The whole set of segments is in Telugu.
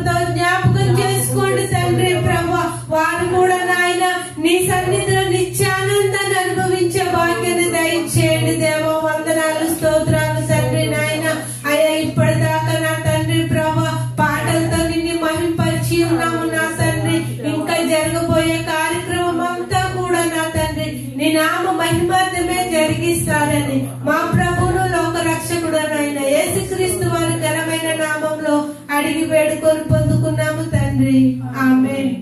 కృపతో జ్ఞాపకం చేసుకోండి తండ్రి ప్రభువా. వారు కూడా నాయన నీ సన్నిధిలో నిత్యానందాన్ని అనుభవించే భాగ్యాన్ని దయచేయండి దేవా. వందనాలు స్తోత్రాలు తండ్రి నాయన. అయ్యా ఇప్పటిదాకా నా తండ్రి ప్రభువా పాటలతో నిన్ను మహింపరిచి ఉన్నాము నా తండ్రి. ఇంకా జరగబోయే కార్యక్రమం అంతా కూడా నా తండ్రి నీ నామ మహిమార్థమే జరిగిస్తారని మా ప్రభువును లోక రక్షకుడైన యేసుక్రీస్తు వారి ఘనమైన నామంలో అడిగి వేడుకొని పొందుకున్నాము తండ్రి. ఆమేన్.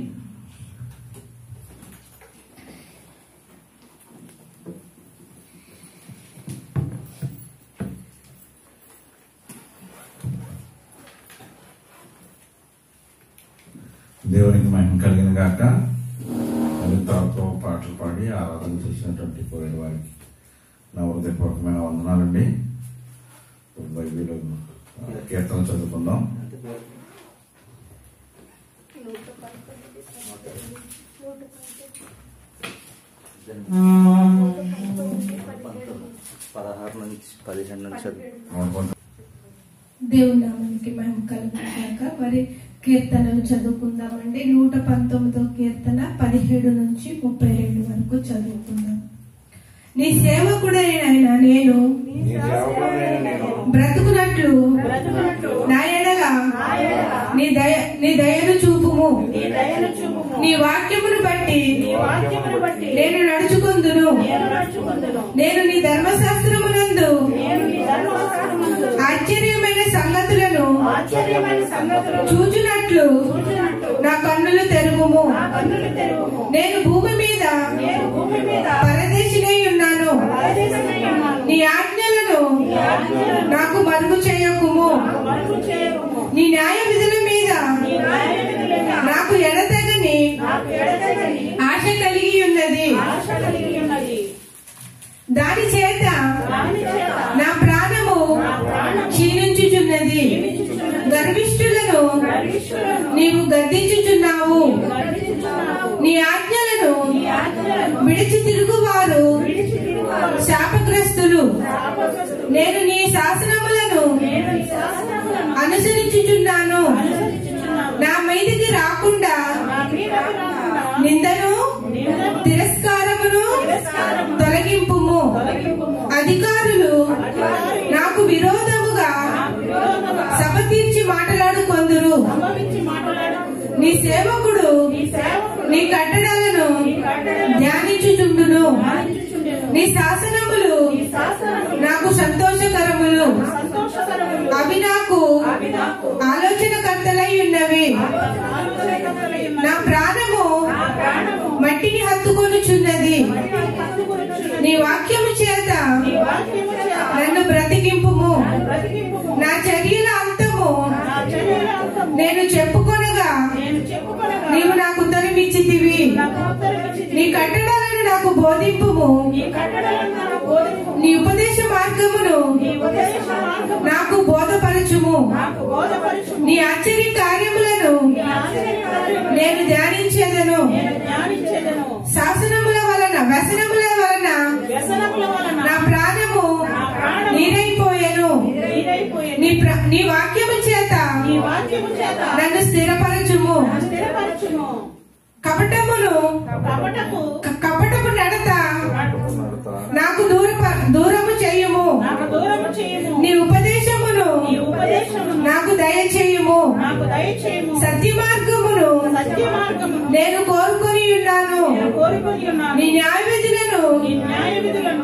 దేవునికి మహిమ కలిగిన గాక. పవిత్రతో పాటలు పాడి ఆరాధన చేసినటువంటి కోరిన వారికి నా హృదయపూర్వకమైన వందనాలండి. బైబిల్ కీర్తన చదువుకుందాం. దేవుని నామానికి మహిమ కలుగుగాక. మరి కీర్తనలు చదువుకుందామండి. 119వ కీర్తన 17 నుంచి 32 వరకు చదువుకుందాం. నీ సేవకుడైన నేను బ్రతుకున్నట్లు నా ఎడల నీ దయను చూపుము. నీ వాక్యమును బట్టి నేను నడుచుకుందును. నేను నీ ధర్మశాస్త్రమునందు ఆశ్చర్యమైన సంగతులను చూచునట్లు నా కన్నులు తెరువుము. నేను భూమి మీద పరదేశినై ఉన్నాను. నీ ఆజ్ఞలను నాకు మరుగు చేయకుము. నీ న్యాయ విధుల మీద నాకు ఎడతెగని ఆశ కలిగి ఉన్నది. దాని చేత నా ప్రాణము క్షీణించుచున్నది. గర్విష్ఠులను నీవు గద్దించుచున్నావు. నీ ఆజ్ఞలను విడిచి తిరుగువారు శాపగ్రస్తులు. నేను నీ శాసనములను అనుసరించుచున్నాను. నా మీదికి రాకుండా నిందను తిరస్కారమును తొలగింపుము. అధికారులు నాకు విరోధముగా సభ తీర్చి మాట్లాడుకొందురు. నీ సేవకుడు నీ కట్టడలను ధ్యానించుచుండును. నీ శాసనములు నాకు సంతోషకరములు. అవి నాకు ఆలోచనకర్తలై ఉన్నవి. నా ప్రాణము మట్టిని హత్తుకొనుచున్నది. నీ వాక్యము చేత నన్ను బ్రతికింపుము. నా చర్యల అంతము నేను చెప్పుకొనగా నీవు నాకు ఉత్తరమిచ్చితివి. నీ కట్టడాలను నాకు బోధింపుము. నీ ఉపదేశ మార్గమును నాకు బోధపరచుము. నీ ఆశ్చర్య కార్యములను నేను ధ్యానించేదను. శాసనముల వలన వ్యసనముల వలన నా ప్రాణము నీరైపోయెను. నీ వాక్యము చేత నన్ను స్థిరపరచుము. కపటపు నడత నాకు దూరము చేయుము. నీ ఉపదేశమును నాకు దయచేయుము. సత్య మార్గమును నేను కోరుకొని ఉన్నాను. నీ న్యాయ విధులను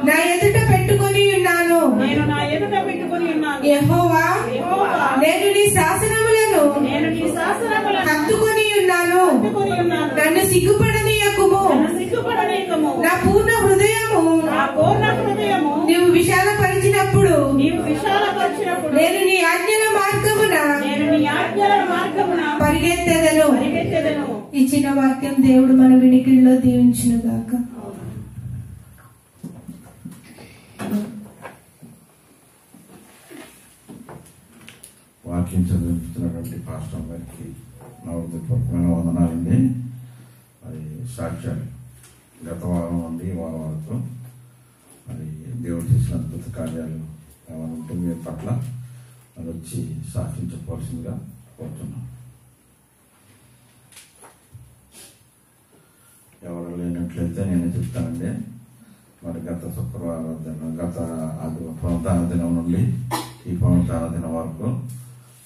నా ఎదుట పెట్టుకొని ఉన్నాను. యెహోవా నేను నీ శాసనములను హత్తుకొని ఉన్నాను. నన్ను సిగ్గుపడనీయకుము. నా పూర్ణ హృదయము నీవు విశాలపరిచినప్పుడు నేను నీ ఆజ్ఞల మార్గమున పరిగెత్తెదను. ఇచ్చిన వాక్యం దేవుడు మన వినికిడిలో దీవించును గాక. వాక్యం చదివిస్తున్నటువంటి పాస్టర్ గారికి నా హృదయపూర్వకమైన వందనాలండి. మరి సాక్ష్యాలు గత వారం నుండి వారం వరకు మరి దేవుడు చేసిన అద్భుత కార్యాలు ఏమైనా ఉంటే మీ పట్ల అది వచ్చి సాక్ష్యం చెప్పవలసిందిగా కోరుతున్నాం. శుక్రవారం దినం గత పునరుత్థాన దినం నుండి ఈ పునరుత్థాన దినం వరకు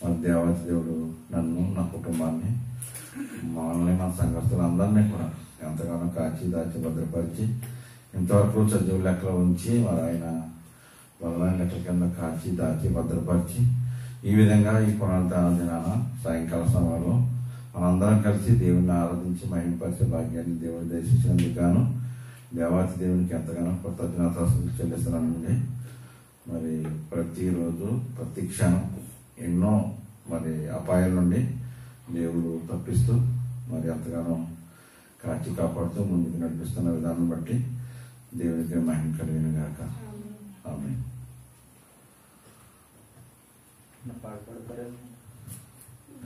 మరి దేవాతి దేవుడు నన్ను, నా కుటుంబాన్ని, మనల్ని, మన సంఘస్థులందరినీ కూడా ఎంతగానో కాచి దాచి భద్రపరిచి ఇంతవరకు సజీవ లెక్కలో ఉంచి మరి ఆయన బలమైన లెక్కల కింద కాచి దాచి భద్రపరిచి ఈ విధంగా ఈ పునరుత్థాన దినాన సాయంకాల సమయంలో మనందరం కలిసి దేవుడిని ఆరాధించి మహిమపరిచే భాగ్యాన్ని దేవుడు దర్శించినందుకు గాను దేవాతి దేవునికి ఎంతగానో కృతజ్ఞతాస్తుతులు చెల్లిస్తున్నానండి. మరి ప్రతిరోజు ప్రతి క్షణం ఎన్నో మరి అపాయాల నుండి దేవుడు తప్పిస్తూ మరి ఎంతగానో కాచి కాపాడుతూ ముందుకు నడిపిస్తున్న విధానం బట్టి దేవునికి మహిమ కలిగిన గాక. ఆమేన్.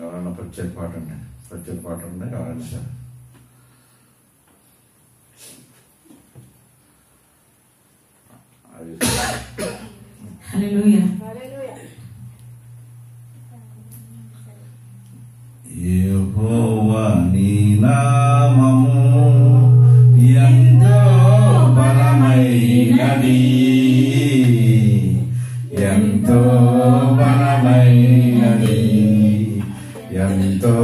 ఎవరైనా ప్రత్యేక పాట అండి, ప్రత్యేక పాట ఉండే ఎవరైనా సార్. యెహోవా నీ నామము ఎంతో బలమైనది, ఎంతో బలమైనది, ఎంతో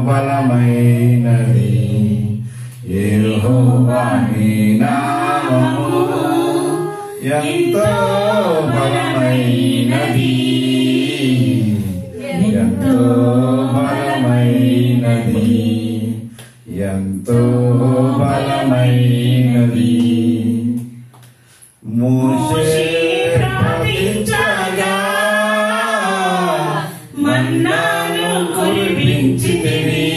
బలమైనది. యెహోవా నీ నామము ఎంతో బలమైనది, ఎంతో బలమైనది, ఎంతో బలమైనది. మోషే ప్రార్థించగా మన్నాను కురిపించితివి,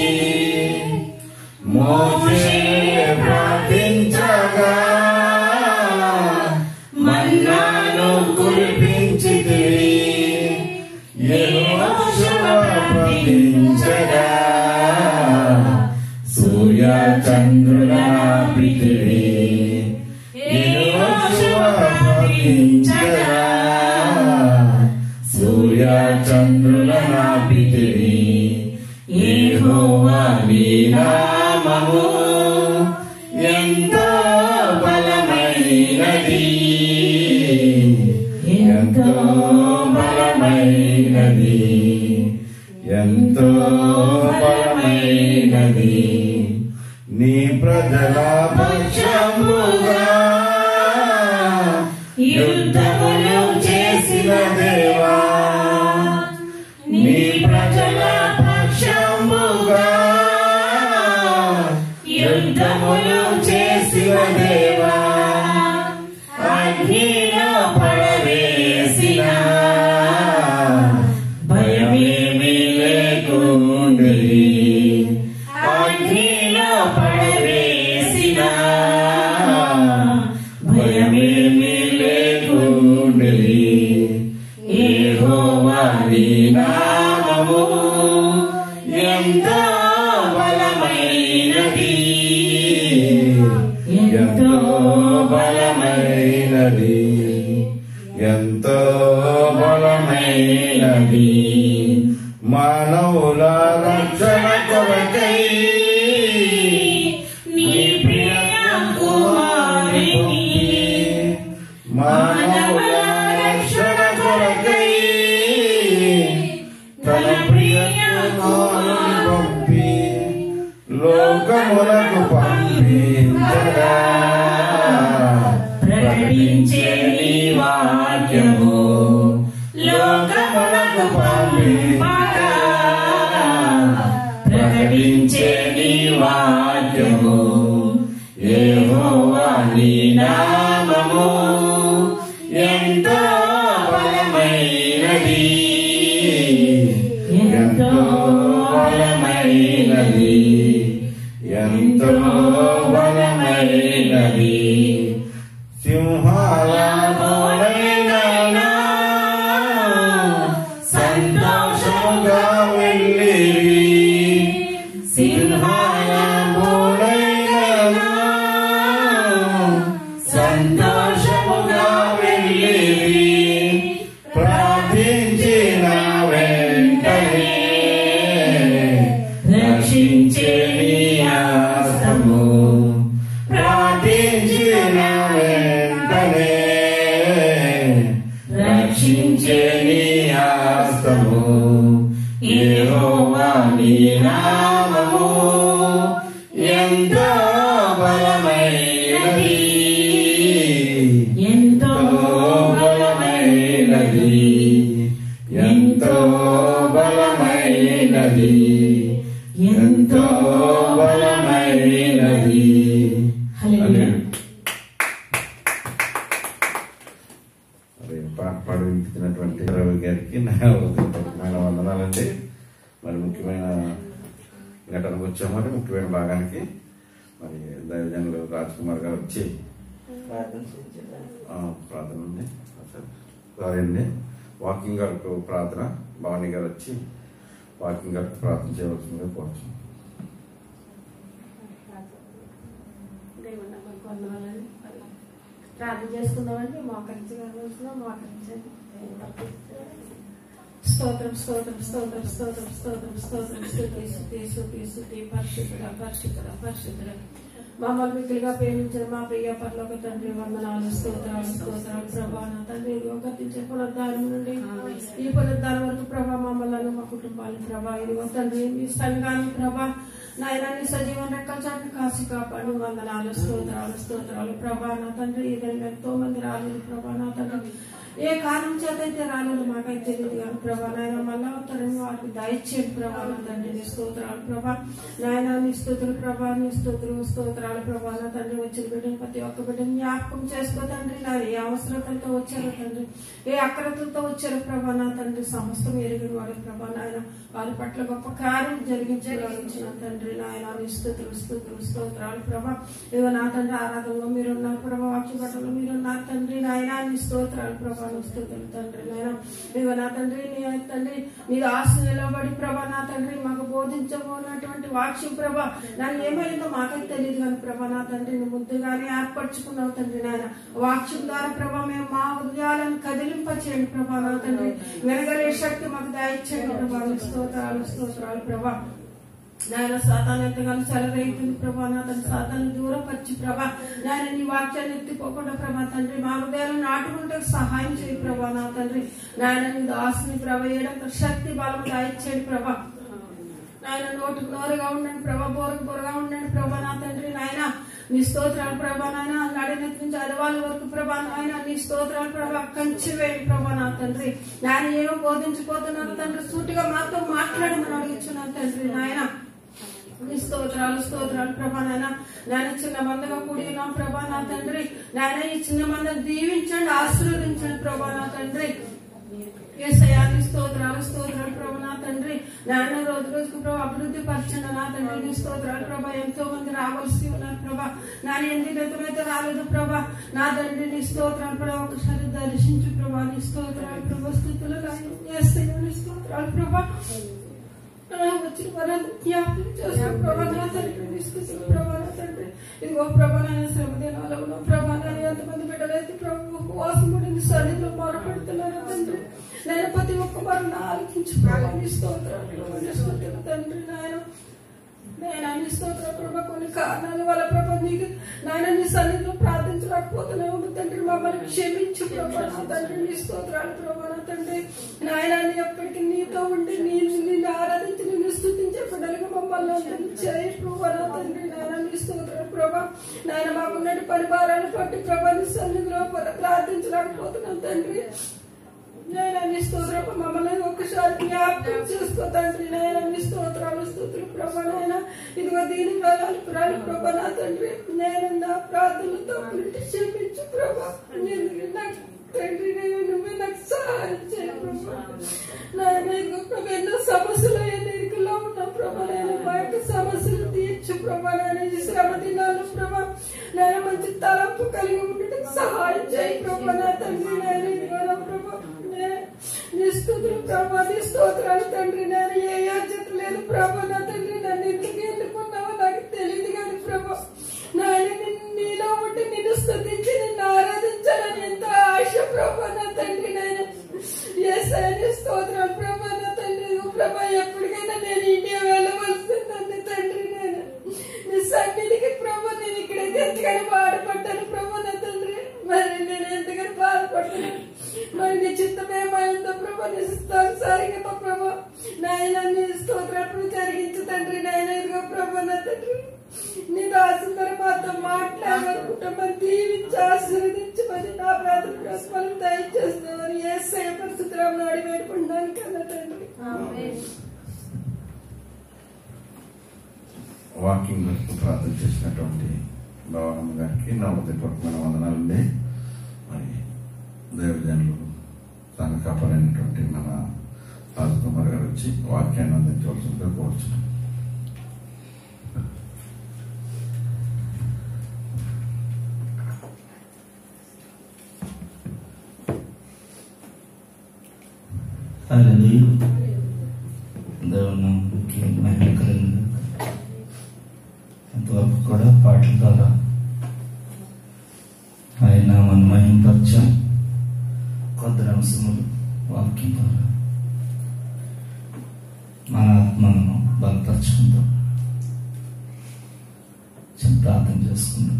మోషే ప్రార్థించగా మన్నాను కురిపించితివి, యెహోషువ ప్రార్థించగా సూర్య చంద్రులనాపితివి, యెహోషువ ప్రార్థించగా సూర్య చంద్రులనాపితివి. యెహోవా నీ నామము ఎంతో బలమైనది, ఎంతో బలమైనది, ఎంతో బలమైనది. నీ ప్రజల పక్షముగా యుద్ధములు చేసిన దేవా, నీ ప్రజల పక్షముగా యుద్ధములు చేసిన దేవా, అగ్నిలో పడవేసిన భయమేమీ లేకుండెలి, అగ్నిలో పడవేసిన భయమేమీ లేకుండెలి. యెహోవా నీ నామము ఎంతో బలమైనది, ఎంతో బలమైనది, ఎంతో బలమైనది. మానవుల రక్షణ కొరకై నీ ప్రియ కుమారుని, మానవుల రక్షణ కొరకై తన ప్రియ కుమారుని పంపి లోకములకు పంపించగా ప్రకటించే నీ వాక్యము, లోకములకు పంపించగా ప్రకటించే నీ వాక్యము. యెహోవా నీ నామము ఎంతో బలమైనది, ఎంతో బలమైనది, ఎంతో బలమైనది. సింహాల బోరైనా సంతోషముగా వెళ్ళిరి, సింహాల బోరైనా సంతోషముగా వెళ్ళిరి, ప్రార్థించిన వెంటనే రక్షించే నీ హస్తము, ప్రార్థించిన వెంటనే యెహోవా నీ నామము ఎంతో బలమైనది, ఎంతో బలమైనది, ఎంతో బలమైనది, ఎంతో బలమైనది. పాట పాడి వినిపించినటువంటి రవి గారికి నా హృదయపూర్వకమైన వందనాలండి. మరి ముఖ్యమైన ఘటనకు వచ్చామని ముఖ్యమైన భాగానికి మరి దైవజనులు రాజ్ కుమార్ గారు వచ్చి ప్రార్థన అండి సారీ అండి వాకింగ్ గారికి ప్రార్థన, భవానీ గారు వచ్చి వాకింగ్ గారికి ప్రార్థన చేయవలసిందిగా కోరుతున్నాం. ప్రార్థన చేసుకుందామండి. మోకరించండి. స్తోత్రం స్తోత్రం స్తోత్రం స్తోత్రం స్తోత్రం స్తోత్రం స్తుతి స్తుతి స్తుతి స్తుతి పరిశుద్ధుడ పరిశుద్ధుడ పరిశుద్ధుడ మమ్మల్ని మిక్కులుగా ప్రేమించిన మా ప్రియ పరలోక తండ్రి వందనాలు స్తోత్రాలు స్తోత్రాలు ప్రభా. నా తండ్రి గతించే పునరుద్ధానం నుండి ఈ పునరుద్ధానం వరకు ప్రభా మమ్మల్ని మా కుటుంబాలను ప్రభా ఇదిగో తండ్రి మీ సంఘాన్ని ప్రభా నాయన నీ సజీవన రెక్కల చాటు కాసి కాపాడు. వందనాలు స్తోత్రాలు స్తోత్రాలు ప్రభా. నా తండ్రి ఇద్దరు ఎంతో మంది రాలేదు ప్రభా. నా తండ్రి ఏ కారణం చేత అయితే రాలేదు మాకైతే తెలియదు కానీ ప్రభా నాయన మళ్ళా తరం వారికి దయచేయండి ప్రభా. నా తండ్రి నీ స్తోత్రాలు ప్రభా. నాయన నీ స్తోత్రులు ప్రభా, నీ స్తోత్రాలు ప్రభా. నా తండ్రి వచ్చిన బిడ్డను ప్రతి ఒక్క బిడ్డను జ్ఞాపకం చేసుకో తండ్రి. నా ఏ అవసరతలతో వచ్చారో తండ్రి, ఏ అక్రతలతో వచ్చారో ప్రభా. నా తండ్రి సమస్తం ఎరిగిన వాడు ప్రభా. నాయన వారి పట్ల గొప్ప కార్యం జరిగించిన తండ్రి నాయన నీ స్తోత్రాలు ప్రభా. ఇదిగో నా తండ్రి ఆరాధనలో మీరున్నారు ప్రభా, వాక్య పట్టణంలో మీరున్నారు తండ్రి నాయన నీ స్తోత్రాలు ప్రభా. స్తోత్రులు తండ్రి నాయన ఇదిగో నా తండ్రి నీ ఆశ నిలబడి ప్రభా నా తండ్రి మాకు బోధించబోనటువంటి వాక్యం ప్రభా నన్ను ఏమైందో మాకైతే తెలియదు కానీ ప్రభా నా తండ్రి నువ్వు ముందుగానే ఏర్పరచుకున్నావు తండ్రి నాయన. వాక్యం ద్వారా ప్రభా మేము మా హృదయాలను కదిలింపచేయండి ప్రభా. నా తండ్రి వెనగలే శక్తి మాకు దయచేయండి ప్రభా. స్తోత్రాలు ప్రభా. నాయన సాతాను ఎంతగానో సెలవేస్తుంది ప్రభా. నా తండ్రి సాతాను దూరపరిచి ప్రభా నాయన నీ వాక్యాన్ని ఎత్తిపోకుండా ప్రభా తండ్రి మా హృదయాలను నాటుకుంటే సహాయం చేయి ప్రభా. నా తండ్రి నాయన నీ దాసుని ప్రభా ఏడంత శక్తి బలం దయచేయండి ప్రభా. నాయన నోటుకు నోరుగా ఉండండి ప్రభా, బోరుకు బోరుగా ఉండండి ప్రభా. నా తండ్రి నాయన నీ స్తోత్రాలు ప్రభా. నాయన నడినెత్తి నుంచి అరవాళ్ళ వరకు ప్రభా నాయన నీ స్తోత్రాలు ప్రభా కంచి వేయండి ప్రభా. నా తండ్రి నాయన ఏమో బోధించిపోతున్నాను తండ్రి, సూటిగా మాతో మాట్లాడమని అడుగుతున్నాను తండ్రి నాయన. నీ స్తోత్రాలు ప్రభా. నాయన చిన్న మందగా కూడి ఉన్నాం ప్రభా. నా తండ్రి నాయన ఈ చిన్న మందను దీవించండి, ఆశీర్వదించండి ప్రభా. నా తండ్రి యేసయ్యాని స్తోత్రాలు ప్రభా. నా తండ్రి నాయన రోజుకు ప్రభా అభివృద్ధి పరచండి. నా తండ్రి నీ స్తోత్రాలు ప్రభా. ఎంతో మంది రావాల్సి ఉన్నారు ప్రభా. నాన్న ఎంతైతే రాలేదు ప్రభా. నా తండ్రి నీ స్తోత్రాలు ప్రభా ఒకసారి దర్శించు ప్రభా. నీ స్తోత్రాలు ప్రభా స్థితులు నీ స్తోత్రాలు ప్రభా. వచ్చిన వారందరూ జ్ఞాపకం చేస్తాం ప్రభా. నా తండ్రి నీ స్తుతులు ప్రభా. నా తండ్రి ఇదిగో ప్రభా నాయన శ్రమ దినాల్లో ఉన్నాం ప్రభా. నాయన ఎంతమంది బిడ్డలైతే ప్రభు ఉపవాసం కూడా నీ సన్నిధిలో మొరపెడుతున్నారు తండ్రి. నేను ప్రతి ఒక్క వారు ఆలోచించి ప్రభా నీ స్తోత్రాలు తండ్రి నాయన. నేను నీ స్తోత్ర ప్రభా కొన్ని కారణాల వల్ల ప్రభా నీకు నాయన నీ సన్నిధిలో ప్రార్థించలేకపోతున్నావు తండ్రి. మమ్మల్ని క్షమించు ప్రభా. నా తండ్రి నీ స్తోత్రాలు ప్రభా. నా తండ్రి నాయన ఎప్పటికీ నీతో ఉండి నిన్ను ఆరాధించి నిన్ను స్తుతించే బిడ్డలుగా మమ్మల్ని అందరినీ చేయి ప్రభా. నా తండ్రి నాయన నీ స్తోత్రాలు ప్రభా. నాయన మాకున్నట్టు పరివారాన్ని బట్టి ప్రభా నీ సన్నిధిలో ప్రార్థించలేకపోతున్నాం తండ్రి. నేను నీ స్తోత్రం మమ్మల్ని ఒక్కసారి జ్ఞాపకం చేసుకో తండ్రి. నేను నీ స్తోత్రాలు ప్రభా. నాయన ఇదిగో దీని వేళాలు ప్రభా. నా తండ్రి నేను నా ప్రార్థనలతో క్షమించు ప్రభా. నాకు తండ్రి నువ్వే నాకు సహాయం చేయ ప్రభా. నాయన ఎన్నో సమస్యలు ఎన్నికల్లో ఉన్నా ప్రభా. నేను మా యొక్క సమస్యలు తీర్చు ప్రభా. నేను ఈ శ్రమ దినాలు ప్రభా నేను మంచి తలంపు కలిగి ఉండటం సహాయం చేయి ప్రభా. నా తండ్రి నేను ఇదిగో ప్రభా నీ స్తుతులు ప్రభా. నీ స్తోత్రాలు తండ్రి. నేను ఏ యోగ్యత లేదు ప్రభా. నా తండ్రి నన్ను ఎందుకు ఎన్నుకున్నావో నాకు తెలియదు కానీ ప్రభా నాయన నీలో ఉండి నిన్ను స్తుతించి నిన్ను ఆరాధించాలని ఎంతో ఆశ ప్రభా. నా తండ్రి నేను యేసయ్య స్తోత్రాలు ప్రభా. నా తండ్రి ప్రభా ఎప్పటికైనా నేను ఇండియా వెళ్ళవలసిందండి తండ్రి. నేను నీ సన్నిధికి ప్రభా నేను ఇక్కడైతే ఎంతగానో బాధపడ్డాను ప్రభా. నా తండ్రి మరి నేను ఎంతగానో బాధపడ్డాను. మరి నీ చిత్తమేమైందో ప్రభా నీ సరిగా ప్రభా నాయన నీ స్తోత్రాలు వాకింగ్ వరకు ప్రార్థన చేసినటువంటి భవనమ్మ గారికి నా హృదయపూర్వకమైన వందనాలండి. మరి దేవజనులు సంఘ కాపాలైనటువంటి మన రాజకుమార్ గారు వచ్చి వాక్యాన్ని అందించవలసిందిగా కోరుచున్నాం. దేవునికి మహిమ కలిగింది. ఎంతవరకు కూడా పాటల ద్వారా ఆయన మన మహిమపరచాం. కొందరు అంశములు వాక్యం ద్వారా మన ఆత్మను బలపరచుకుందాం. ప్రార్థన చేసుకుందాం.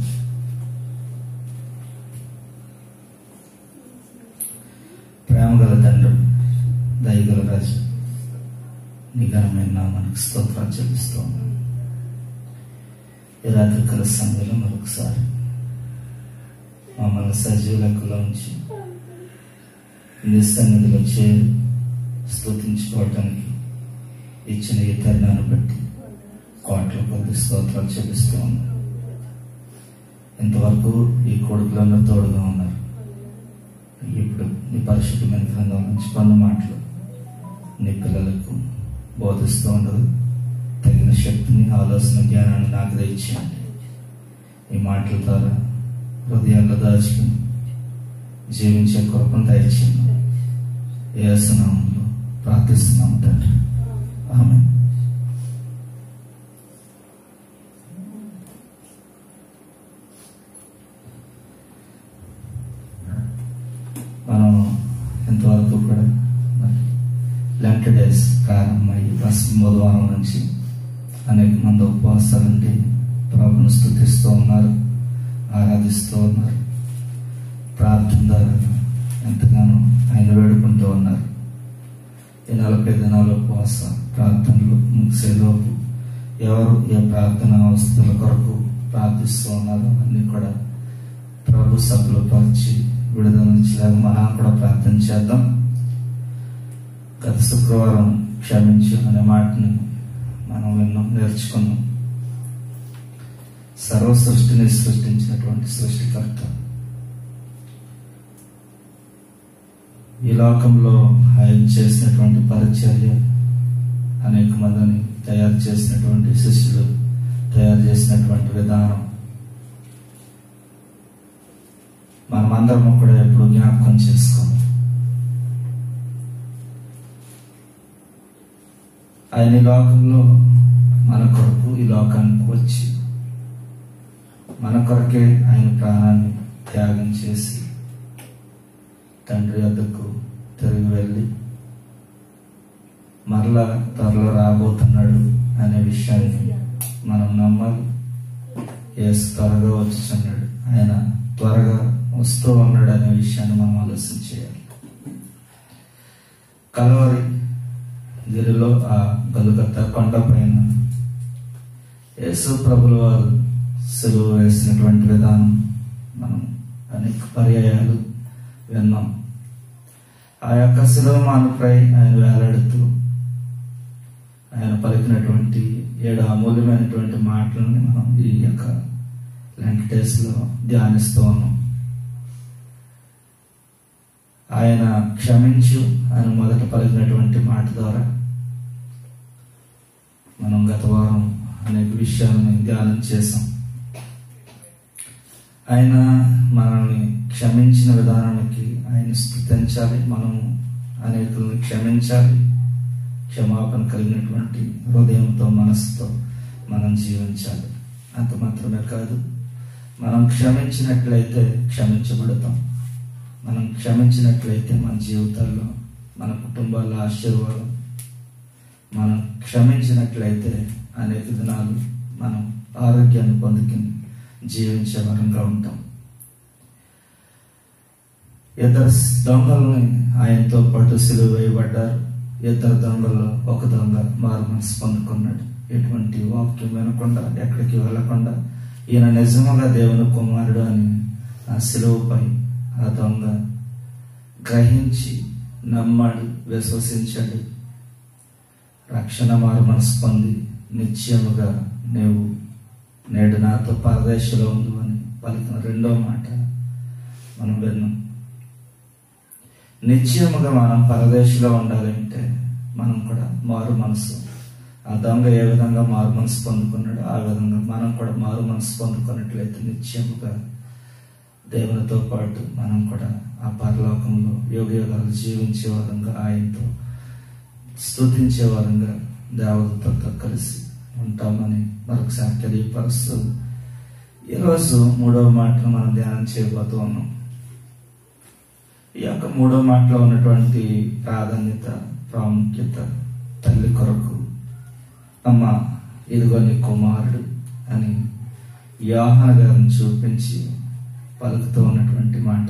ప్రేమగల తండ్రి, దయగల రాజు, నీ ఘనమైన నామానికి స్తోత్రాలు చెల్లిస్తూ ఉన్నాను. ఈ రాత్రికాల సమయంలో మరొకసారి మమ్మల్ని సజీవ లెక్కలో ఉంచి నీ సన్నిధిలో చేరి స్తుతించుకోవటానికి ఇచ్చిన ఈ తరుణాన్ని బట్టి కోట్ల కొద్ది స్తోత్రాలు చెల్లిస్తూ ఉన్నాను. ఇంతవరకు ఈ కొడుకులందరూ తోడుగా ఉన్నారు. ఇప్పుడు నీ పరిశుద్ధమైన గ్రంథం నుంచి కొన్ని మాటలు నీ పిల్లలకు బోధిస్తూ ఉండదు. తగిన శక్తిని, ఆలోచన, జ్ఞానాన్ని నాకు దయచేయండి. ఈ మాటల ద్వారా హృదయాల్లో దాచుకుని జీవించే కృపను దయచేయండి. యేసు నామములో ప్రార్థిస్తున్నాము తండ్రి, ఆమేన్. మనం ఇంతవరకు కూడా లెంట్ డేస్ ప్రారంభమయ్యి ఫస్ట్ బుధవారం నుంచి అనేక మంది ఉపవాసాలుండి ప్రభువును స్తుతిస్తూ ఉన్నారు, ఆరాధిస్తూ ఉన్నారు. ప్రార్థన ద్వారా ఎంతగానో ఆయన వేడుకుంటూ ఉన్నారు. ఈ 40 దినాల ఉపవాస ప్రార్థనలు ముగిసేలోపు ఎవరు ఏ ప్రార్థన అవస్థల కొరకు ప్రార్థిస్తూ ఉన్నారో అన్ని కూడా ప్రభు సభలో పరిచి విడుదల నుంచిలాగా మనం కూడా ప్రార్థన చేద్దాం. గత శుక్రవారం క్షమించు అనే మాటని మనం విన్నాం, నేర్చుకున్నాం. సర్వ సృష్టిని సృష్టించినటువంటి సృష్టికర్త ఈ లోకంలో ఆయన చేసినటువంటి పరిచర్య, అనేక మందిని తయారు చేసినటువంటి శిష్యులు తయారు చేసినటువంటి విధానం మనమందరం కూడా ఎప్పుడు జ్ఞాపకం చేసుకోవాలి. ఆయన ఈ లోకంలో మన కొరకు ఈ లోకానికి వచ్చి మన కొరకే ఆయన ప్రాణాన్ని త్యాగం చేసి తండ్రి వద్దకు తిరిగి వెళ్ళి మరలా త్వరలో రాబోతున్నాడు అనే విషయాన్ని మనం నమ్మాలి. యేసు త్వరగా వచ్చుచున్నాడు, ఆయన త్వరగా వస్తూ ఉన్నాడు అనే విషయాన్ని మనం ఆలోచన చేయాలి. కల్వరి గిరిలో ఆ గలుగత కొండ పైన యేసు ప్రభుల వారు సిలువ వేసినటువంటి విధానం మనం అనేక పర్యాయాలు విన్నాం. ఆ యొక్క సిలువ మానుపై ఆయన వేలాడుతూ ఆయన పలికినటువంటి 7 అమూల్యమైనటువంటి మాటలను మనం ఈ యొక్క లెంట్ డేస్ లో ధ్యానిస్తూ ఉన్నాం. ఆయన క్షమించు ఆయన మొదట పలికినటువంటి మాట ద్వారా మనం గత వారం అనేక విషయాలను ధ్యానం చేశాం. ఆయన మనల్ని క్షమించిన విధానానికి ఆయన స్తుతించాలి, మనము అనేకులను క్షమించాలి. క్షమాపణ కలిగినటువంటి హృదయంతో, మనసుతో మనం జీవించాలి. అంత మాత్రమే కాదు, మనం క్షమించినట్లయితే క్షమించబడతాం. మనం క్షమించినట్లయితే మన జీవితాల్లో, మన కుటుంబాల్లో ఆశీర్వాదం. మనం క్షమించినట్లయితే అనేక దినాలు మనం ఆరోగ్యాన్ని పొందుకుని జీవించే వరంగా ఉంటాం. 2 దొంగల్ని ఆయనతో పాటు సిలువ వేయబడ్డారు. 2 దొంగల్లో ఒక దొంగ మారు మనసు పొందుకున్నాడు. ఎటువంటి వాక్యం వినకుండా, ఎక్కడికి వెళ్లకుండా ఈయన నిజముగా దేవుని కుమారుడు అని ఆ సిలువపై ఆ దొంగ గ్రహించి నమ్మాడు, విశ్వసించాడు. రక్షణ మారు మనసు పొంది నిశ్చయముగా నీవు నేడు నాతో పరదేశంలో ఉండు అని పలికిన రెండో మాట మనం విన్నాం. నిశ్చయముగా మనం పరదేశంలో ఉండాలంటే మనం కూడా మారు మనసు, ఆ దొంగ ఏ విధంగా మారు మనసు పొందుకున్నాడో ఆ విధంగా మనం కూడా మారు మనసు పొందుకున్నట్లయితే నిశ్చయముగా దేవునితో పాటు మనం కూడా ఆ పరలోకంలో యుగ యుగాలు జీవించే విధంగా, ఆయనతో స్తుతించే విధంగా దేవతలతో కలిసి ఉంటామని మరొకసారి తెలియపరుస్తూ ఈరోజు మూడవ మాటను మనం ధ్యానం చేయబోతూ ఉన్నాం. ఈ యొక్క మూడవ మాటలో ఉన్నటువంటి ప్రాధాన్యత, ప్రాముఖ్యత తల్లి కొరకు, అమ్మ ఇదిగో నీ కుమారుడు అని యోహాను గారిని చూపించి పలుకుతూ ఉన్నటువంటి మాట.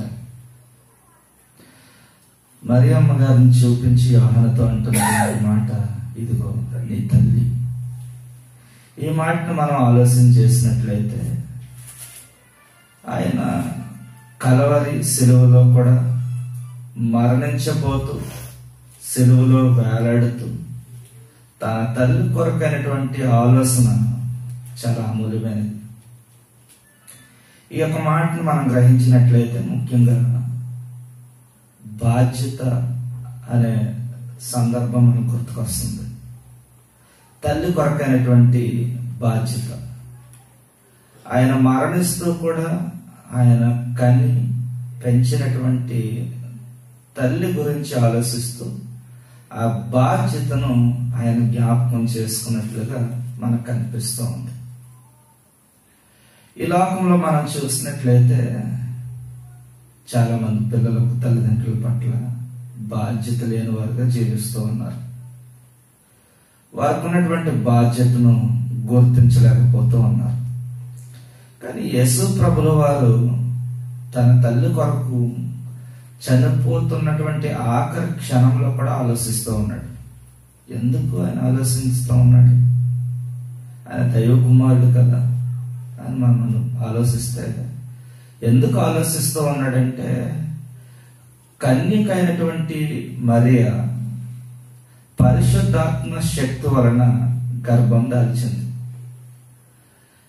మరియమ్మ గారిని చూపించి యోహానుతో అంటున్నటువంటి మాట ఇదిగో నీ తల్లి. ఈ మాటను మనం ఆలోచన చేసినట్లయితే ఆయన కలవరి సిలువలో కూడా మరణించబోతూ సిలువలో వేలాడుతూ తన తల్లి కొరకైనటువంటి ఆలోచన చాలా అమూల్యమైనది. ఈ యొక్క మాటను మనం గ్రహించినట్లయితే ముఖ్యంగా బాధ్యత అనే సందర్భం మనకు గుర్తుకొస్తుంది. తల్లి కొరకైనటువంటి బాధ్యత. ఆయన మరణిస్తూ కూడా ఆయన కని పెంచినటువంటి తల్లి గురించి ఆలోచిస్తూ ఆ బాధ్యతను ఆయన జ్ఞాపకం చేసుకున్నట్లుగా మనకు కనిపిస్తూ ఉంది. ఈ లోకంలో మనం చూసినట్లయితే చాలా మంది పిల్లలకు తల్లిదండ్రుల పట్ల బాధ్యత లేని వారుగా జీవిస్తూ ఉన్నారు. వారికి ఉన్నటువంటి బాధ్యతను గుర్తించలేకపోతూ ఉన్నారు. కానీ యేసు ప్రభుల వారు తన తల్లి కొరకు చనిపోతున్నటువంటి ఆఖరి క్షణంలో కూడా ఆలోచిస్తూ ఉన్నాడు. ఎందుకు ఆయన ఆలోచిస్తూ ఉన్నాడు? ఆయన దైవ కుమారుడు కదా అని మనం ఆలోచిస్తే ఎందుకు ఆలోచిస్తూ ఉన్నాడంటే, కన్యకైనటువంటి మరియ పరిశుద్ధాత్మ శక్తి వలన గర్భం దాల్చింది.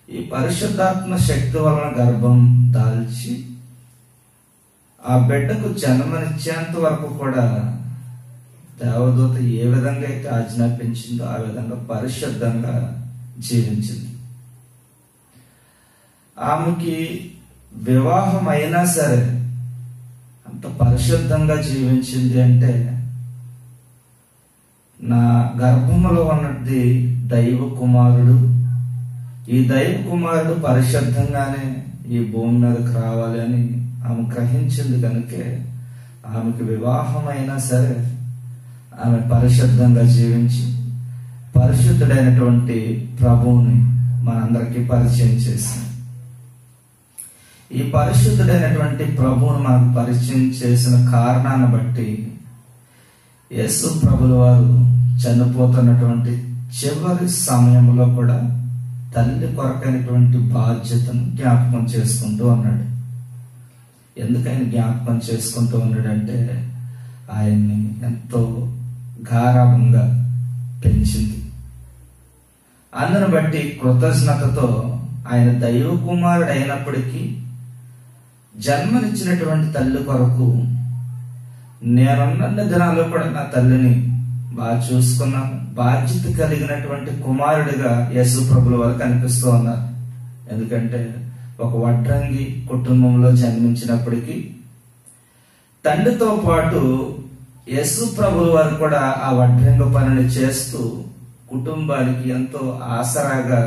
ఈ పరిశుద్ధాత్మ శక్తి వలన గర్భం దాల్చి ఆ బిడ్డకు జన్మనిచ్చేంత వరకు కూడా దేవదూత ఏ విధంగా అయితే ఆజ్ఞాపించిందో ఆ విధంగా పరిశుద్ధంగా జీవించింది. ఆమెకి వివాహం అయినా సరే అంత పరిశుద్ధంగా జీవించింది అంటే, నా గర్భములో ఉన్నది దైవ కుమారుడు, ఈ దైవ కుమారుడు పరిశుద్ధంగానే ఈ భూమి మీదకి రావాలి అని ఆమె గ్రహించింది కనుకే ఆమెకు వివాహం అయినా సరే ఆమె పరిశుద్ధంగా జీవించి పరిశుద్ధుడైనటువంటి ప్రభువుని మనందరికీ పరిచయం చేసింది. ఈ పరిశుద్ధుడైనటువంటి ప్రభువును మనకు పరిచయం చేసిన కారణాన్ని బట్టి యేసు ప్రభుల వారు చనిపోతున్నటువంటి చివరి సమయంలో కూడా తల్లి కొరకైనటువంటి బాధ్యతను జ్ఞాపకం చేసుకుంటూ ఉన్నాడు. ఎందుకని జ్ఞాపకం చేసుకుంటూ ఉన్నాడంటే, ఆయన్ని ఎంతో గారాభంగా పెంచింది. అందును బట్టి కృతజ్ఞతతో ఆయన దైవ కుమారుడు అయినప్పటికీ జన్మనిచ్చినటువంటి తల్లి కొరకు నేనున్న దినాల్లో కూడా నా తల్లిని బాగా చూసుకున్నాను, బాధ్యత కలిగినటువంటి కుమారుడిగా యేసు ప్రభుల వారు కనిపిస్తూ ఉన్నారు. ఎందుకంటే ఒక వడ్రంగి కుటుంబంలో జన్మించినప్పటికీ తండ్రితో పాటు యేసు ప్రభుల వారు కూడా ఆ వడ్రంగి పనిని చేస్తూ కుటుంబానికి ఎంతో ఆసరాగా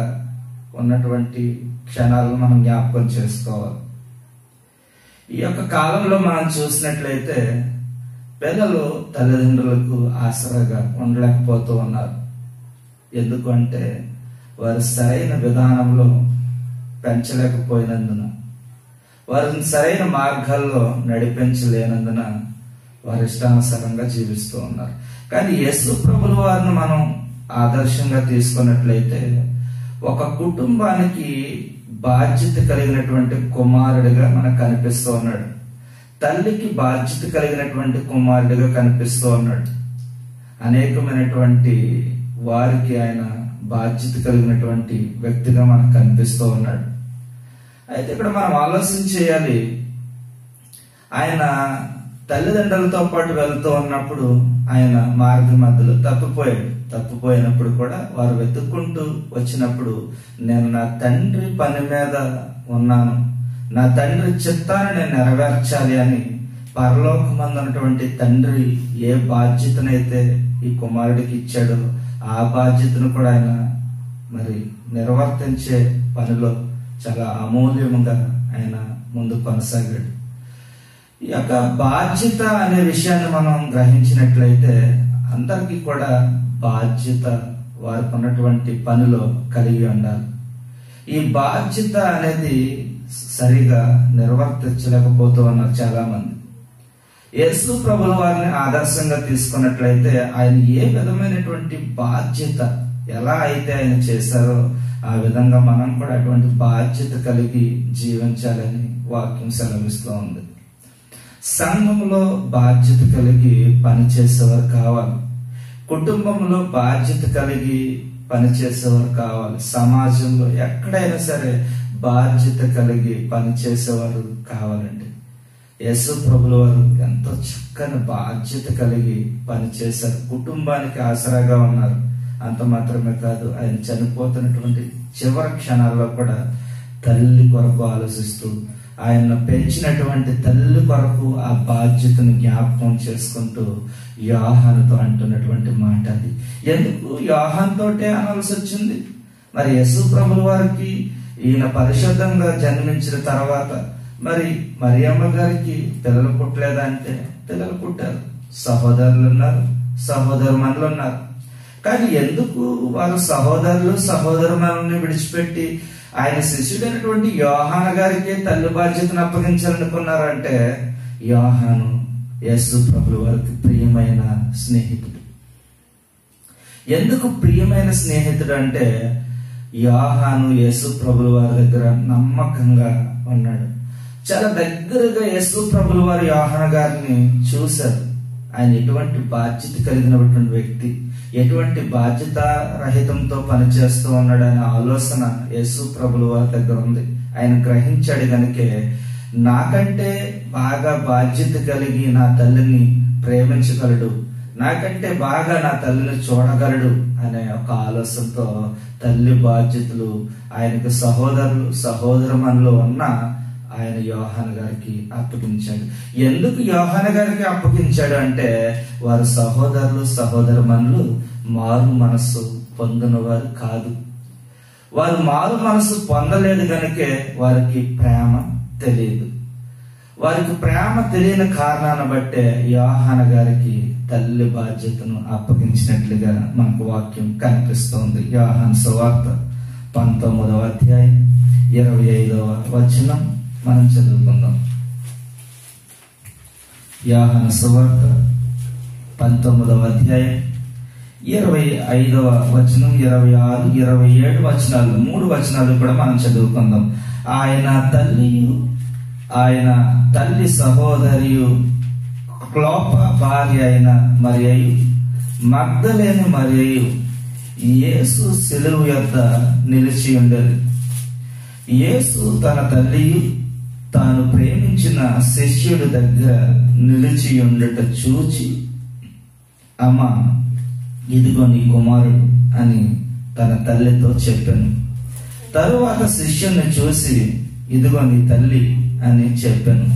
ఉన్నటువంటి క్షణాలను మనం జ్ఞాపకం చేసుకోవాలి. ఈ యొక్క కాలంలో మనం చూసినట్లయితే పిల్లలు తల్లిదండ్రులకు ఆసరాగా ఉండలేకపోతూ ఉన్నారు. ఎందుకంటే వారు సరైన విధానంలో పెంచలేకపోయినందున, వారిని సరైన మార్గాల్లో నడిపించలేనందున వారి ఇష్టానుసారంగా జీవిస్తూ ఉన్నారు. కానీ యేసు ప్రభుల వారిని మనం ఆదర్శంగా తీసుకున్నట్లయితే ఒక కుటుంబానికి బాధ్యత కలిగినటువంటి కుమారుడిగా మనకు కనిపిస్తూ ఉన్నాడు. తల్లికి బాధ్యత కలిగినటువంటి కుమారుడిగా కనిపిస్తూ ఉన్నాడు. అనేకమైనటువంటి వారికి ఆయన బాధ్యత కలిగినటువంటి వ్యక్తిగా మనకు కనిపిస్తూ ఉన్నాడు. అయితే ఇక్కడ మనం ఆలోచన చేయాలి, ఆయన తల్లిదండ్రులతో పాటు వెళ్తూ ఉన్నప్పుడు ఆయన మార్గ మధ్యలో తప్పిపోయినప్పుడు కూడా వారు వెతుక్కుంటూ వచ్చినప్పుడు, నేను నా తండ్రి పని మీద ఉన్నాను, నా తండ్రి చిత్తాన్ని నేను నెరవేర్చాలి అని పరలోకమందున్నటువంటి తండ్రి ఏ బాధ్యతనైతే ఈ కుమారుడికి ఇచ్చాడో ఆ బాధ్యతను కూడా ఆయన మరి నిర్వర్తించే పనిలో చాలా అమూల్యంగా ఆయన ముందు కొనసాగాడు. ఈ యొక్క బాధ్యత అనే విషయాన్ని మనం గ్రహించినట్లయితే అందరికీ కూడా బాధ్యత వారికి ఉన్నటువంటి పనిలో కలిగి ఉండాలి. ఈ బాధ్యత అనేది సరిగా నిర్వర్తించలేకపోతూ ఉన్నారు చాలా మంది. యేసు ప్రభుల వారిని ఆదర్శంగా తీసుకున్నట్లయితే ఆయన ఏ విధమైనటువంటి బాధ్యత ఎలా అయితే ఆయన చేశారో ఆ విధంగా మనం కూడా అటువంటి బాధ్యత కలిగి జీవించాలని వాక్యం సెలవిస్తూ ఉంది. సంఘంలో బాధ్యత కలిగి పనిచేసేవారు కావాలి, కుటుంబంలో బాధ్యత కలిగి పనిచేసేవారు కావాలి, సమాజంలో ఎక్కడైనా సరే బాధ్యత కలిగి పనిచేసేవారు కావాలండి. యేసు ప్రభుల వారు ఎంతో చక్కని బాధ్యత కలిగి పనిచేశారు, కుటుంబానికి ఆసరాగా ఉన్నారు. అంత మాత్రమే కాదు, ఆయన చనిపోతున్నటువంటి చివరి క్షణాల్లో కూడా తల్లి కొరకు ఆలోచిస్తూ, ఆయన పెంచినటువంటి తల్లి కొరకు ఆ బాధ్యతను జ్ఞాపకం చేసుకుంటూ యోహానుతో అంటున్నటువంటి మాట అది. ఎందుకు యోహానుతోటే అనాల్సి వచ్చింది? మరి యేసు ప్రభుల వారికి ఈయన పరిశుద్ధంగా జన్మించిన తర్వాత మరి మరియమ్మ గారికి పిల్లలు పుట్టలేదంటే పిల్లలు పుట్టారు, సహోదరులు ఉన్నారు, సహోదరుమణులు ఉన్నారు. కానీ ఎందుకు వారు సహోదరుమణుల్ని విడిచిపెట్టి ఆయన శిష్యుడైనటువంటి యోహాను గారికి తల్లి బాధ్యతను అప్పగించాలనుకున్నారంటే, యోహాను యేసు ప్రభుల వారికి ప్రియమైన స్నేహితుడు. ఎందుకు ప్రియమైన స్నేహితుడు అంటే, యోహాను యేసు ప్రభుల వారి దగ్గర నమ్మకంగా ఉన్నాడు. చాలా దగ్గరగా యేసు ప్రభుల వారి యోహాను గారిని చూశారు. ఆయన ఎటువంటి బాధ్యత కలిగినటువంటి వ్యక్తి, ఎటువంటి బాధ్యత రహితంతో పనిచేస్తూ ఉన్నాడు అనే ఆలోచన యేసు ప్రభుల వారి దగ్గర ఉంది. ఆయన గ్రహించాడు కనుకే నాకంటే బాగా బాధ్యత కలిగి నా తల్లిని ప్రేమించగలడు, నాకంటే బాగా నా తల్లిని చూడగలడు అనే ఒక ఆలోచనతో తల్లి బాధ్యతలు ఆయనకు సహోదరుమణులు ఉన్న ఆయన యోహాను గారికి అప్పగించాడు. ఎందుకు యోహాను గారికి అప్పగించాడు అంటే, వారు సహోదరుమణులు మారు మనస్సు పొందిన వారు కాదు. వారు మారు మనస్సు పొందలేదు కనుకే వారికి ప్రేమ తెలియదు. వారికి ప్రేమ తెలియని కారణాన్ని బట్టే యోహాను గారికి తల్లి బాధ్యతను అప్పగించినట్లుగా మనకు వాక్యం కనిపిస్తోంది. యోహాను సువార్త 19వ అధ్యాయం 25వ వచనం మనం చదువుకుందాం. యోహాను సువార్త 19వ అధ్యాయం 25వ వచనం, 26, 27 వచనాలు, 3 వచనాలు కూడా మనం చదువుకుందాం. ఆయన తల్లి సహోదరియు క్లోప భార్య అయిన మరియయు మగ్దలేని మరియయు యేసు శిలువ యొద్ద నిలిచి ఉండేది. యేసు తన తల్లియు తాను ప్రేమించిన శిష్యుడి దగ్గర నిలిచి ఉండట చూచి, అమ్మ ఇదిగో నీ కుమారుడు అని తన తల్లితో చెప్పాను. తరువాత శిష్యుని చూసి, ఇదిగో నీ తల్లి అని చెప్పాను.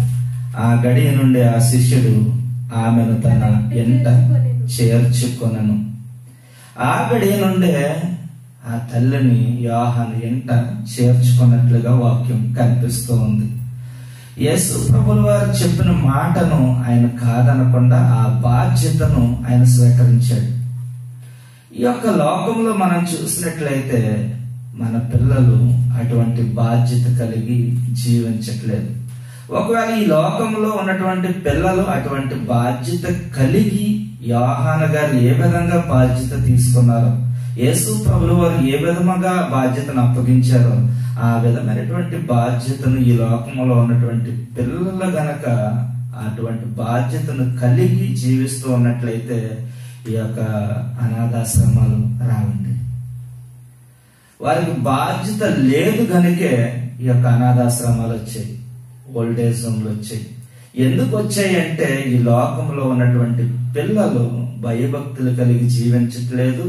ఆ గడియ నుండి ఆ శిష్యుడు ఆమెను తన ఎంట చేర్చుకొనెను. ఆ గడియ నుండే ఆ తల్లిని యోహాను ఎంట చేర్చుకున్నట్లుగా వాక్యం కనిపిస్తూ ఉంది. యేసు ప్రభుల వారు చెప్పిన మాటను ఆయన కాదనకుండా ఆ బాధ్యతను ఆయన స్వీకరించాడు. ఈ యొక్క లోకంలో మనం చూసినట్లయితే మన పిల్లలు అటువంటి బాధ్యత కలిగి జీవించట్లేదు. ఒకవేళ ఈ లోకంలో ఉన్నటువంటి పిల్లలు అటువంటి బాధ్యత కలిగి యోహాను గారు ఏ విధంగా బాధ్యత తీసుకున్నారో, యేసు ప్రభుల వారు ఏ విధముగా బాధ్యతను అప్పగించారో ఆ విధమైనటువంటి బాధ్యతను ఈ లోకంలో ఉన్నటువంటి పిల్లలు గనక అటువంటి బాధ్యతను కలిగి జీవిస్తూ ఉన్నట్లయితే ఈ యొక్క అనాథాశ్రమాలు రావండి. వారికి బాధ్యత లేదు కనుకే ఈ యొక్క అనాథాశ్రమాలు వచ్చాయి, ఓల్డేజ్ హోమ్లు వచ్చాయి. ఎందుకు వచ్చాయి అంటే ఈ లోకంలో ఉన్నటువంటి పిల్లలు భయభక్తులు కలిగి జీవించట్లేదు,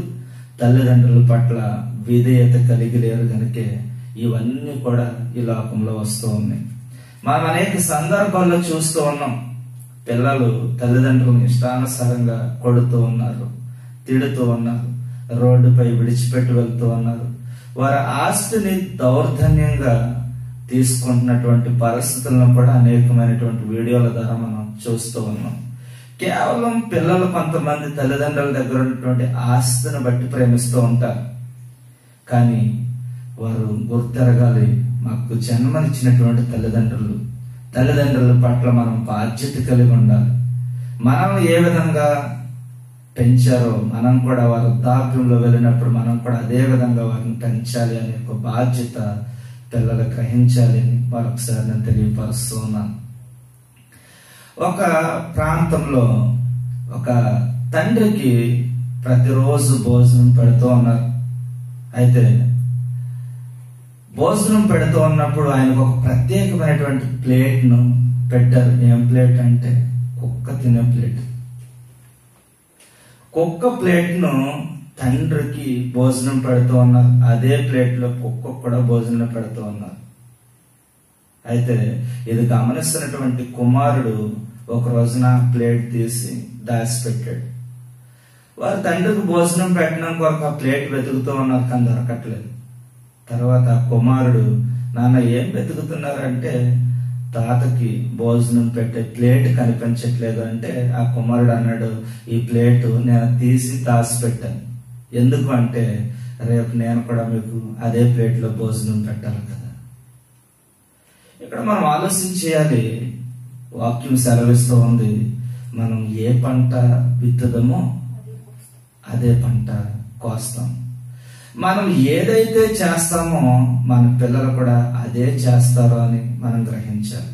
తల్లిదండ్రుల పట్ల విధేయత కలిగి లేరు కనుకే ఇవన్నీ కూడా ఈ లోకంలో వస్తూ ఉన్నాయి. మనం అనేక సందర్భాల్లో చూస్తూ ఉన్నాం, పిల్లలు తల్లిదండ్రులను ఇష్టానుసారంగా కొడుతూ ఉన్నారు, తిడుతూ ఉన్నారు, రోడ్డుపై విడిచిపెట్టి వెళ్తూ ఉన్నారు. వారి ఆస్తిని దౌర్జన్యంగా తీసుకుంటున్నటువంటి పరిస్థితులను కూడా అనేకమైనటువంటి వీడియోల ద్వారా మనం చూస్తూ ఉన్నాం. కేవలం పిల్లలు కొంతమంది తల్లిదండ్రుల దగ్గర ఉన్నటువంటి ఆస్తిని బట్టి ప్రేమిస్తూ ఉంటారు. కానీ వారు గుర్తెరగాలి, మాకు జన్మనిచ్చినటువంటి తల్లిదండ్రుల పట్ల మనం బాధ్యత కలిగి ఉండాలి. మనం ఏ విధంగా పెంచారో మనం కూడా వారు వృద్ధాప్యంలో వెళ్ళినప్పుడు మనం కూడా అదే విధంగా వారిని పెంచాలి అనే ఒక బాధ్యత పిల్లలు గ్రహించాలి అని మరొకసారి నేను తెలియపరుస్తూ ఉన్నాను. ఒక ప్రాంతంలో ఒక తండ్రికి ప్రతిరోజు భోజనం పెడుతూ ఉన్నారు. అయితే భోజనం పెడుతూ ఉన్నప్పుడు ఆయనకు ఒక ప్రత్యేకమైనటువంటి ప్లేట్ను పెట్టారు. ఏం ప్లేట్ అంటే కుక్క తినే ప్లేట్. కుక్క ప్లేట్ను తండ్రికి భోజనం పెడుతూ ఉన్నారు. అదే ప్లేట్లో కుక్క కూడా భోజనం పెడుతూ ఉన్నారు. అయితే ఇది గమనిస్తున్నటువంటి కుమారుడు ఒక రోజున ప్లేట్ తీసి దాచిపెట్టాడు. వారు తండ్రికి భోజనం పెట్టడం కొరకు ఆ ప్లేట్ వెతుకుతూ ఉన్నారు, కానీ దొరకట్లేదు. తర్వాత కుమారుడు, నాన్న ఏం వెతుకుతున్నారంటే తాతకి భోజనం పెట్టే ప్లేట్ కనిపించట్లేదు అంటే ఆ కుమారుడు అన్నాడు, ఈ ప్లేటు నేను తీసి దాచిపెట్టాను. ఎందుకు అంటే రేపు నేను కూడా మీకు అదే ప్లేట్లో భోజనం పెట్టాలి కదా. ఇక్కడ మనం ఆలోచించేయాలి. వాక్యం సెలవిస్తూ ఉంది, మనం ఏ పంట విత్తుదామో అదే పంట కోస్తాం. మనం ఏదైతే చేస్తామో మన పిల్లలు కూడా అదే చేస్తారు అని మనం గ్రహించాలి.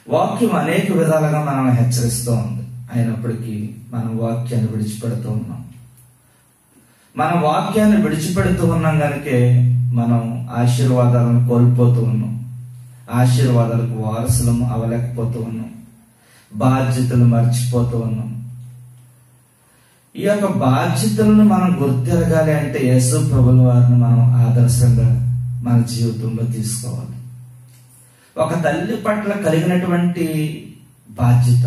వాక్యం అనేక విధాలుగా మనం హెచ్చరిస్తూ ఉంది, అయినప్పటికీ మనం వాక్యాన్ని విడిచిపెడుతూ ఉన్నాం. మన వాక్యాన్ని విడిచిపెడుతూ ఉన్నాం కనుకే మనం ఆశీర్వాదాలను కోల్పోతూ ఉన్నాం, ఆశీర్వాదాలకు వారసులం అవ్వలేకపోతూ ఉన్నాం, బాధ్యతలు మర్చిపోతూ ఉన్నాం. ఈ యొక్క బాధ్యతలను మనం గుర్తిరగాలి అంటే యేసు ప్రభుల వారిని మనం ఆదర్శంగా మన జీవితంలో తీసుకోవాలి. ఒక తల్లి పట్ల కలిగినటువంటి బాధ్యత,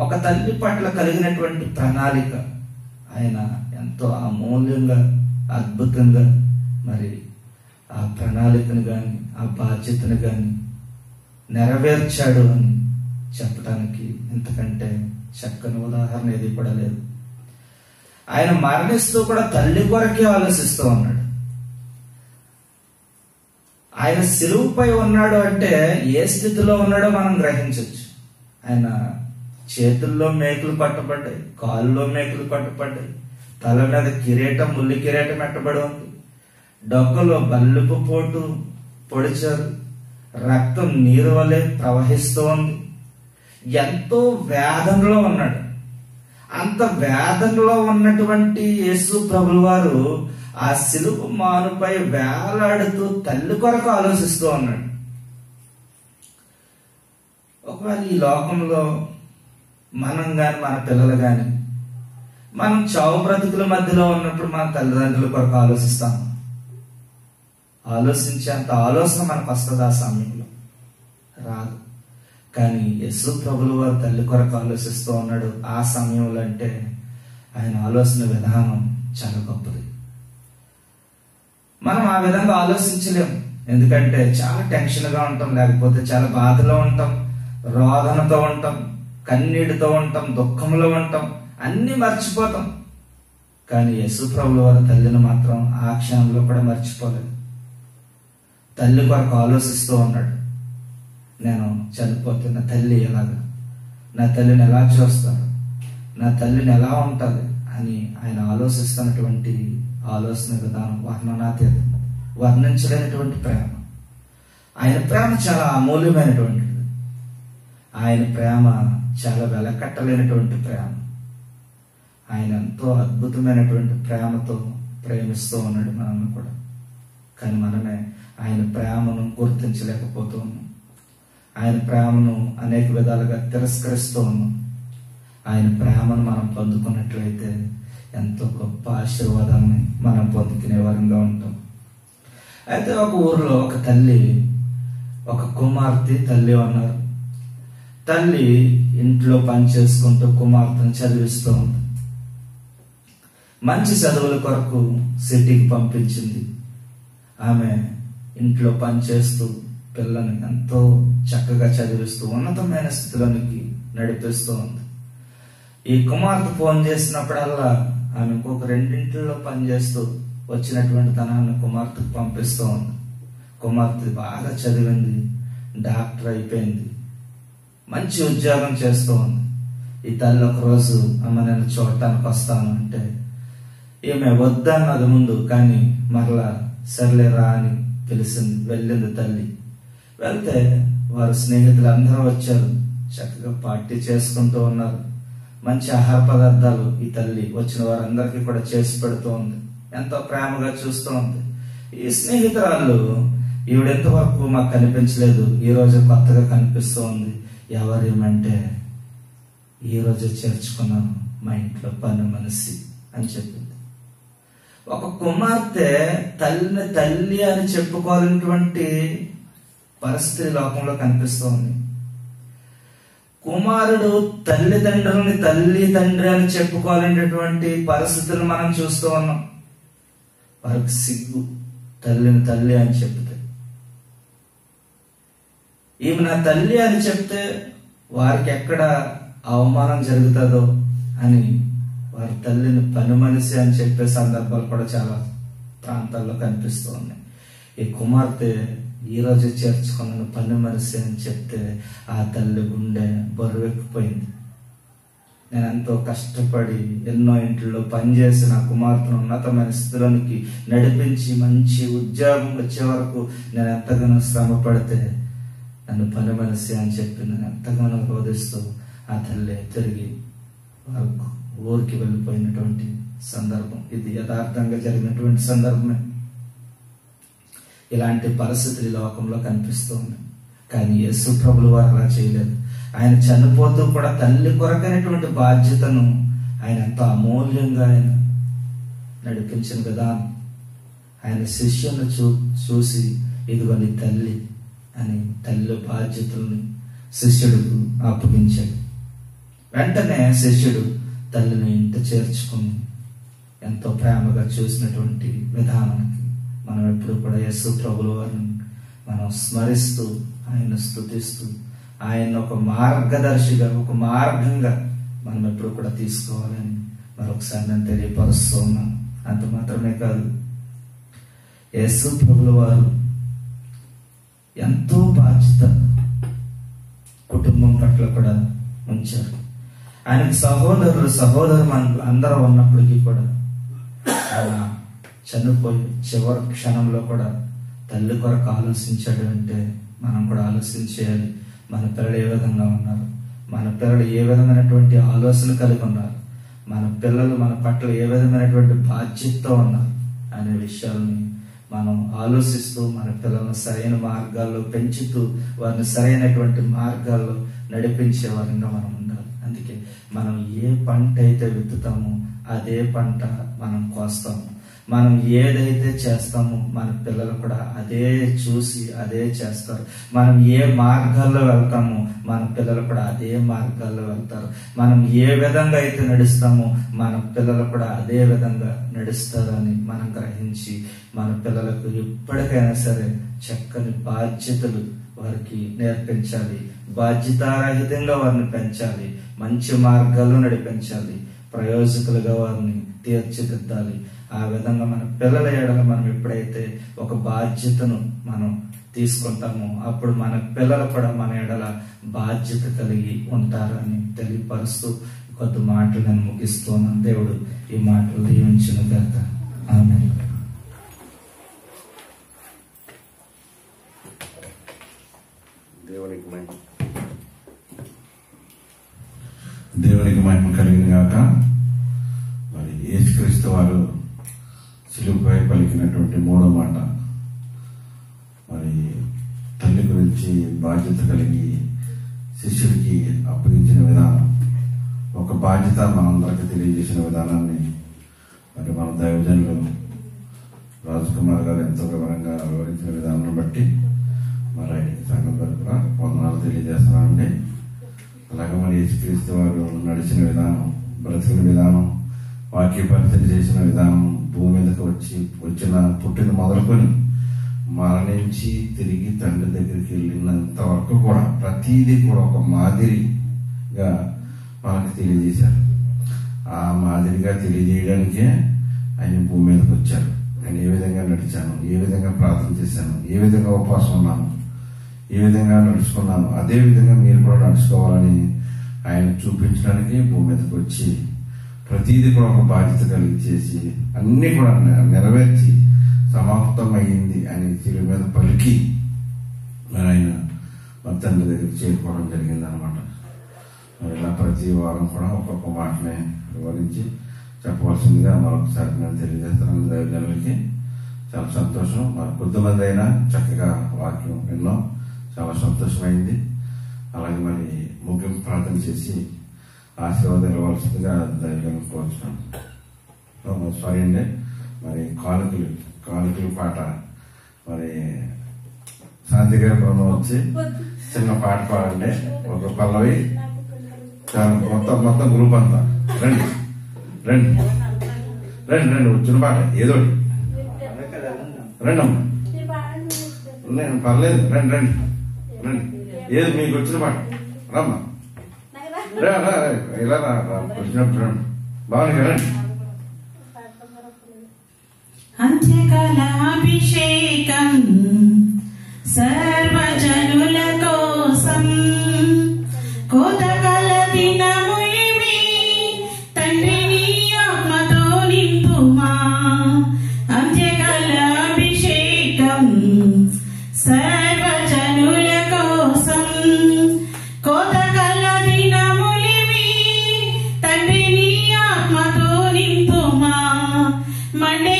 ఒక తల్లి పట్ల కలిగినటువంటి ప్రణాళిక ఆయన ఎంతో అమూల్యంగా, అద్భుతంగా మరి ఆ ప్రణాళికను కానీ ఆ బాధ్యతను కానీ నెరవేర్చాడు అని చెప్పడానికి ఇంతకంటే చక్కని ఉదాహరణ ఏది కూడా లేదు. ఆయన మరణిస్తూ కూడా తల్లి కొరకే ఆలోచిస్తూ ఉన్నాడు. ఆయన సిలువుపై ఉన్నాడు అంటే ఏ స్థితిలో ఉన్నాడో మనం గ్రహించవచ్చు. ఆయన చేతుల్లో మేకులు పట్టబడ్డాయి, కాళ్ళలో మేకులు పట్టబడ్డాయి, తల మీద కిరీటం, ముల్లి కిరీటం పెట్టబడి ఉంది, డొక్కలో బల్లుపు పోటు పొడిచారు, రక్తం నీరు వలె ప్రవహిస్తూ ఉంది. ఎంతో వేదనలో ఉన్నాడు. అంత వేదనలో ఉన్నటువంటి యేసు ప్రభుల వారు ఆ సిలువ మానుపై వేలాడుతూ తల్లి కొరకు ఆలోచిస్తూ ఉన్నాడు. ఒకవేళ ఈ లోకంలో మనం గాని మన పిల్లలు గాని మనం చావు బ్రతుకుల మధ్యలో ఉన్నప్పుడు మన తల్లిదండ్రుల కొరకు ఆలోచిస్తాము. ఆలోచించేంత ఆలోచన మనకు వస్తుంది ఆ సమయంలో? రాదు. కానీ యేసు ప్రభుల వారు తల్లి కొరకు ఆలోచిస్తూ ఉన్నాడు ఆ సమయంలో. అంటే ఆయన ఆలోచన విధానం చాలా గొప్పది. మనం ఆ విధంగా ఆలోచించలేము, ఎందుకంటే చాలా టెన్షన్గా ఉంటాం, లేకపోతే చాలా బాధలో ఉంటాం, రోదనతో ఉంటాం, కన్నీటితో ఉంటాం, దుఃఖంలో ఉంటాం, అన్ని మర్చిపోతాం. కానీ యేసు ప్రభుల వారి తల్లిని మాత్రం ఆ క్షణంలో కూడా మర్చిపోలేదు. తల్లి కొరకు ఆలోచిస్తూ ఉన్నాడు. నేను చనిపోతే నా తల్లి ఎలాగా, నా తల్లిని ఎలా చూస్తారు, నా తల్లిని ఎలా ఉంటుంది అని ఆయన ఆలోచిస్తున్నటువంటి ఆలోచన విధానం వర్ణనాతీతం, వర్ణించలేనటువంటి ప్రేమ. ఆయన ప్రేమ చాలా అమూల్యమైనటువంటిది. ఆయన ప్రేమ చాలా వెలకట్టలేనటువంటి ప్రేమ. ఆయన ఎంతో అద్భుతమైనటువంటి ప్రేమతో ప్రేమిస్తూ ఉన్నాడు మనల్ని కూడా. కానీ మనమే ఆయన ప్రేమను గుర్తించలేకపోతూ ఉన్నాం. ఆయన ప్రేమను అనేక విధాలుగా తిరస్కరిస్తూ ఉన్నాం. ఆయన ప్రేమను మనం పొందుకున్నట్లయితే ఎంతో గొప్ప ఆశీర్వాదాన్ని మనం పొందుకునే వారంగా ఉంటాం. అయితే ఒక ఊర్లో ఒక తల్లి, ఒక కుమార్తె తల్లి ఉన్నారు. తల్లి ఇంట్లో పని చేసుకుంటూ కుమార్తెను చదివిస్తూ ఉంది. మంచి చదువుల కొరకు సిటీకి పంపించింది. ఆమె ఇంట్లో పని చేస్తూ పిల్లని ఎంతో చక్కగా చదివిస్తూ ఉన్నతమైన స్థితిలోనికి నడిపిస్తూ ఉంది. ఈ కుమార్తె ఫోన్ చేసినప్పుడల్లా ఆమె ఇంకొక రెండింటిలో పనిచేస్తూ వచ్చినటువంటి ధనాన్ని కుమార్తెకు పంపిస్తూ ఉంది. కుమార్తె బాగా చదివింది, డాక్టర్ అయిపోయింది, మంచి ఉద్యోగం చేస్తూ ఉంది. ఈ తల్లి ఒకరోజు అమ్మ నేను చూడటానికి వస్తాను అంటే ఈమె వద్దన్నది ముందు, కానీ మరలా సర్లే రా అని పిలిచింది. వెళ్ళింది తల్లి. వెళ్తే వారి స్నేహితులు అందరూ వచ్చారు, చక్కగా పార్టీ చేసుకుంటూ ఉన్నారు. మంచి ఆహార పదార్థాలు ఈ తల్లి వచ్చిన వారందరికీ కూడా చేసి పెడుతూ ఉంది. ఎంతో ప్రేమగా చూస్తూ ఉంది. ఈ స్నేహితురాళ్ళు ఈవిడెంతవరకు మాకు కనిపించలేదు, ఈ రోజు కొత్తగా కనిపిస్తూ ఉంది. ఎవరేమంటే ఈ రోజు చేర్చుకున్నాను మా ఇంట్లో పని మనిషి అని చెప్పింది. ఒక కుమార్తె తల్లిని తల్లి అని చెప్పుకోవాలన్నటువంటి పరిస్థితి లోకంలో కనిపిస్తోంది. కుమారుడు తల్లిదండ్రులని తల్లి తండ్రి అని చెప్పుకోవాలనేటువంటి పరిస్థితులు మనం చూస్తూ ఉన్నాం. వారికి సిగ్గు తల్లిని తల్లి అని చెప్తే. ఈమె నా తల్లి అని చెప్తే వారికి ఎక్కడ అవమానం జరుగుతుందో అని వారి తల్లిని పని మనిషి అని చెప్పే సందర్భాలు కూడా చాలా ప్రాంతాల్లో కనిపిస్తూ ఉన్నాయి. ఈ కుమార్తె ఈ రోజు చేర్చుకున్న పని మనిషి అని చెప్తే ఆ తల్లి గుండె బరువెక్కిపోయింది. నేను ఎంతో కష్టపడి ఎన్నో ఇంట్లో పనిచేసి నా కుమార్తెను ఉన్నతమైన స్థితిలోనికి నడిపించి మంచి ఉద్యోగం వచ్చే వరకు నేను ఎంతగానో శ్రమ పడితే నన్ను పని మనిషి అని చెప్పి నేను ఎంతగానో రోధిస్తూ ఆ తల్లి తిరిగి ఊరికి వెళ్ళిపోయినటువంటి సందర్భం. ఇది యథార్థంగా జరిగినటువంటి సందర్భమే. ఇలాంటి పరిస్థితులు ఈ లోకంలో కనిపిస్తుంది. కానీ యేసు ప్రభులు వారు అలా చేయలేదు. ఆయన చనిపోతూ కూడా తల్లి కొరకైనటువంటి బాధ్యతను ఆయన ఎంతో అమూల్యంగా ఆయన నడిపించిన విధానం, ఆయన శిష్యులను చూసి ఇదిగో నీ తల్లి అని తల్లి బాధ్యతలను శిష్యుడికి అప్పగించాడు. వెంటనే శిష్యుడు తల్లిని ఇంట చేర్చుకుని ఎంతో ప్రేమగా చూసినటువంటి విధానానికి మనం ఎప్పుడు కూడా యేసు ప్రభుల వారిని మనం స్మరిస్తూ ఆయన స్తుతిస్తూ ఆయన ఒక మార్గదర్శిగా ఒక మార్గంగా మనం ఎప్పుడు కూడా తీసుకోవాలని మరొకసారి నేను తెలియపరుస్తూ ఉన్నాను. అంత మాత్రమే కాదు, యేసు ప్రభుల వారు ఎంతో బాధ్యత కుటుంబం పట్ల కూడా ఉంచారు. ఆయనకు సహోదరులు అందరూ ఉన్నప్పటికీ కూడా ఆయన చనిపోయి చివరి క్షణంలో కూడా తల్లి కొరకు ఆలోచించాడు. అంటే మనం కూడా ఆలోచించేయాలి. మన పిల్లలు ఏ విధంగా ఉన్నారు, మన పిల్లలు ఏ విధమైనటువంటి ఆలోచన కలిగి ఉన్నారు, మన పిల్లలు మన పట్ల ఏ విధమైనటువంటి బాధ్యతతో ఉన్నారు అనే విషయాలని మనం ఆలోచిస్తూ మన పిల్లలను సరైన మార్గాల్లో పెంచుతూ వారిని సరైనటువంటి మార్గాల్లో నడిపించే వారంగా మనం ఉండాలి. అందుకే మనం ఏ పంట అయితే విత్తుతామో అదే పంట మనం కోస్తాము. మనం ఏదైతే చేస్తామో మన పిల్లలు కూడా అదే చూసి అదే చేస్తారు. మనం ఏ మార్గాల్లో వెళ్తామో మన పిల్లలు కూడా అదే మార్గాల్లో వెళ్తారు. మనం ఏ విధంగా అయితే నడుస్తామో మన పిల్లలు కూడా అదే విధంగా నడుస్తారు అని మనం గ్రహించి మన పిల్లలకు ఎప్పటికైనా సరే చక్కని బాధ్యతలు వారికి నేర్పించాలి. బాధ్యతారహితంగా వారిని పెంచాలి. మంచి మార్గాల్లో నడిపించాలి. ప్రయోజకులుగా వారిని తీర్చిదిద్దాలి. ఆ విధంగా మన పిల్లల ఎడల మనం ఎప్పుడైతే ఒక బాధ్యతను మనం తీసుకుంటామో అప్పుడు మన పిల్లలు కూడా మన ఎడల బాధ్యత కలిగి ఉంటారని తెలియపరుస్తూ కొద్ది మాటలు నేను ముగిస్తున్నాను. దేవుడు ఈ మాటలు దీవించును గాక. ఆమేన్. దేవునికి మహిమ కలిగిన గాక. యేసుక్రీస్తు వారు సిలువపై పలికినటువంటి మూడో మాట, మరి తల్లి గురించి బాధ్యత కలిగి శిష్యుడికి అప్పగించిన విధానం, ఒక బాధ్యత మనందరికీ తెలియజేసిన విధానాన్ని మరి మన దైవజనులు రాజ్కుమార్ గారు ఎంతో వివరంగా వివరించిన విధానాన్ని బట్టి మరి ఆయనకి సంఘం తరపున వందనాలు తెలియజేస్తున్నానండి. అలాగే మరి యేసుక్రీస్తు వారు నడిచిన విధానం, బ్రతికిన విధానం, వాక్య పరిచయం చేసిన విధానం, భూమి మీదకి పుట్టిన మొదలుకొని మరణించి తిరిగి తండ్రి దగ్గరికి వెళ్ళినంత వరకు కూడా ప్రతిదీ కూడా ఒక మాదిరిగా మనకు తెలియజేశారు. ఆ మాదిరిగా తెలియజేయడానికే ఆయన భూమి మీదకి వచ్చారు. నేను ఏ విధంగా నడిచాను, ఏ విధంగా ప్రార్థన చేశాను, ఏ విధంగా ఉపవాసం ఉన్నాను, ఏ విధంగా నడుచుకున్నాను, అదే విధంగా మీరు కూడా నడుచుకోవాలని ఆయన చూపించడానికి భూమి మీదకి వచ్చి ప్రతిదీ కూడా ఒక బాధ్యత కలిగి చేసి అన్ని కూడా నెరవేర్చి సమాప్తమైంది అని చిరు మీద పలికి మరి ఆయన మన తండ్రి దగ్గరికి చేరుకోవడం జరిగింది అనమాట. మరి ఇలా ప్రతి వారం కూడా ఒక్కొక్క మాటనే వివరించి చెప్పవలసిందిగా మరొకసారి నేను తెలియజేస్తున్నాను. దైవజనులకి చాలా సంతోషం. మరి కొద్దిమంది అయినా చక్కగా వాక్యం విన్నాం, చాలా సంతోషమైంది. అలాగే మరి ముగింపు ప్రార్థన చేసి ఆశీర్వాదాలు ఇవ్వాల్సిందిగా దైవజనులు కోరుతున్నాను. సారీ అండి, మరి కానుకలు పాట మరి శాంతి గారి బృందం వచ్చి చిన్న పాట పాడండి, ఒక పల్లవి, మొత్తం గ్రూప్ అంతా రండి రండి రండి రండి, వచ్చిన పాట ఏదో రండి అమ్మా, నేను పర్లేదు, రండి రండి రండి, ఏది మీకు వచ్చిన పాట రమ్మా, ఇలా వచ్చినప్పుడు రండి, బాగుంది రండి. అంత్యకాలాభిషేకం సర్వజనుల కోసం, కోతకాల దినములివి తండ్రి నీ ఆత్మతో నింపుమా. అంత్యకాలాభిషేకం సర్వజనుల కోసం, కోతకాల దినములివి తండ్రి నీ ఆత్మతో నింపుమా. మండే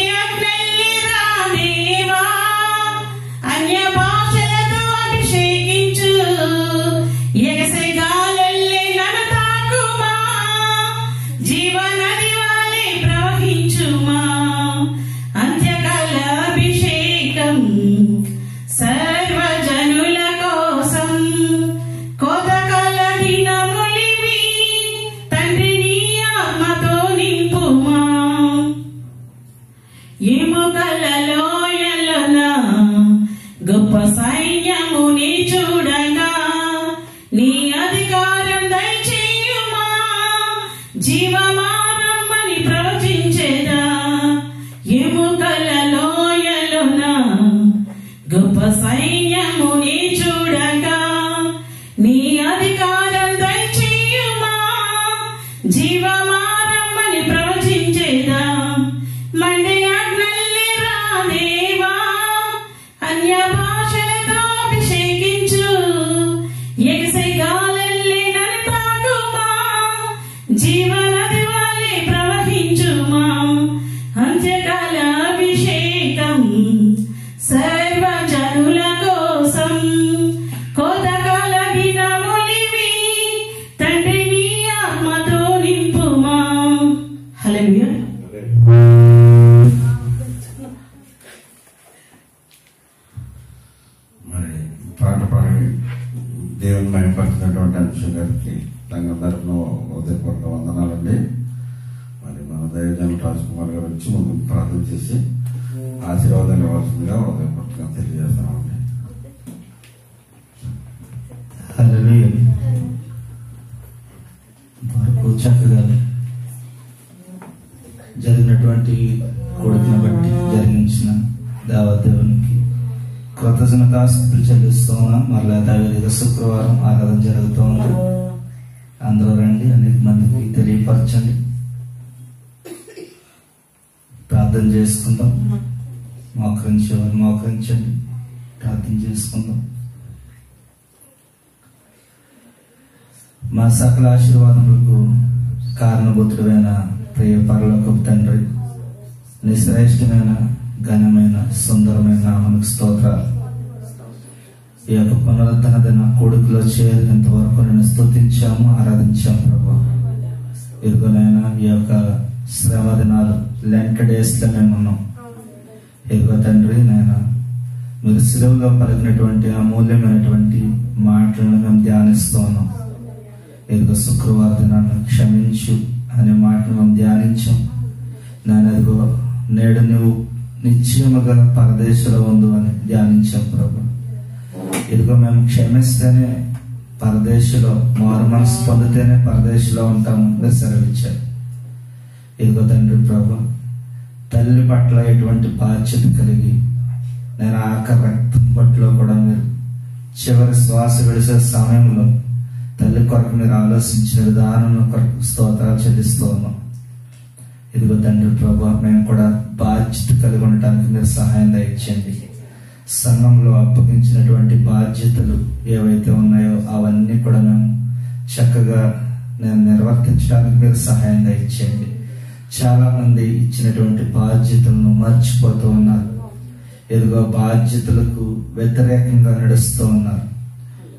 గొప్ప సైన్యముని చూడగా నీ అధికారం దయచేయుమా. జీవమారమ్మని ప్రవచించేదా ఎముకల లోయలోన, గొప్ప సైన్యముని చూడగా నీ అధికారం దయచేయుమా. జీవమారమ్మని ప్రవచించేదా మండే అగ్నల్లి రాదేవా. అన్య భాషలతో అభిషేకించు, ఎగసే గాలల్లి నన్ను తాకుమా. జీవనది వలె ప్రవహించుమా. అంత్యకాల అభిషేకం సర్వజనుల కోసం, కోతకాల దినములివి తండ్రి నీ ఆత్మతో నింపుమా. హల్లెలూయా. మరి పాట పాడి దేవుని మహిమపరిచినటువంటి అంశం గారికి సంఘం తరఫున హృదయపూర్వక వందనాలండి. మరి మన దైవజనులు రాజ్కుమార్ గారు వచ్చి ముందు ప్రార్థన చేసి ఆశీర్వాదాలు ఇవ్వాల్సిందిగా హృదయపూర్వకంగా తెలియజేస్తున్నామండి. హల్లెలూయా. వరకు చక్కగా జరిగినటువంటి కొడుకుని బట్టి జరిగించిన దేవదేవునికి కృతజ్ఞతాస్తుతులు చెల్లిస్తూ ఉన్నాం. మరలా దావిదిగా శుక్రవారం ఆరాధన జరుగుతూ ఉంది. అందరూ రండి, అనేక మందికి తెలియపరచండి, ప్రార్థన చేసుకుందాం. మోకరించేవారు మోకరించండి, ప్రార్థన చేసుకుందాం. మా సకల ఆశీర్వాదములకు కారణభూతుడైన ప్రియ పరలోకపు తండ్రి, నీ శ్రేష్టమైన ఘనమైన సుందరమైన నామమునకు స్తోత్రాలు. ఈ యొక్క పునరుద్ధరణ దిన కొడుకులో చేరినంత వరకు నేను స్తుతించాము, ఆరాధించాము ప్రభా. ఇదిగోనైనా ఈ యొక్క శ్రమ దినాలు లెంట్ డేస్ లో మేము ఉన్నాం. ఇదిగో తండ్రి నాయన, మీరు సిలువలో పలికినటువంటి అమూల్యమైనటువంటి మాటలను మేము ధ్యానిస్తూ ఉన్నాం. ఇదిగో శుక్రవారం దినాన్ని క్షమించు అనే మాటను మేము ధ్యానించాం. నేను ఇదిగో నేడు నువ్వు నిశ్చయముగా పరదేశంలో ఉండు అని ధ్యానించాం ప్రభు. ఇదిగో మేము క్షమిస్తేనే పరదేశంలో, మారు మనసు పొందితేనే పరదేశంలో ఉంటాము మీరు సెలవిచ్చారు. ఇదిగో తండ్రి ప్రభు, తల్లి పట్ల ఎటువంటి బాధ్యత కలిగి నేను ఆఖరి రక్తం పట్ల కూడా మీరు చివరి శ్వాస విడిసే సమయంలో తల్లి కొరకు మీరు ఆలోచించిన విధానం కొరకు స్తోత్రాలు చెల్లిస్తూ ఉన్నాం. ఇదిగో తండ్రి ప్రభు, మేము కూడా బాధ్యత కలిగి ఉండటానికి మీరు సహాయం దయచేయండి. సంఘంలో అప్పగించినటువంటి బాధ్యతలు ఏవైతే ఉన్నాయో అవన్నీ కూడా మేము చక్కగా నేను నిర్వర్తించడానికి మీరు సహాయం దయచేయండి. చాలా మంది ఇచ్చినటువంటి బాధ్యతలను మర్చిపోతూ ఉన్నారు. ఇదిగో బాధ్యతలకు వ్యతిరేకంగా నడుస్తూ ఉన్నారు.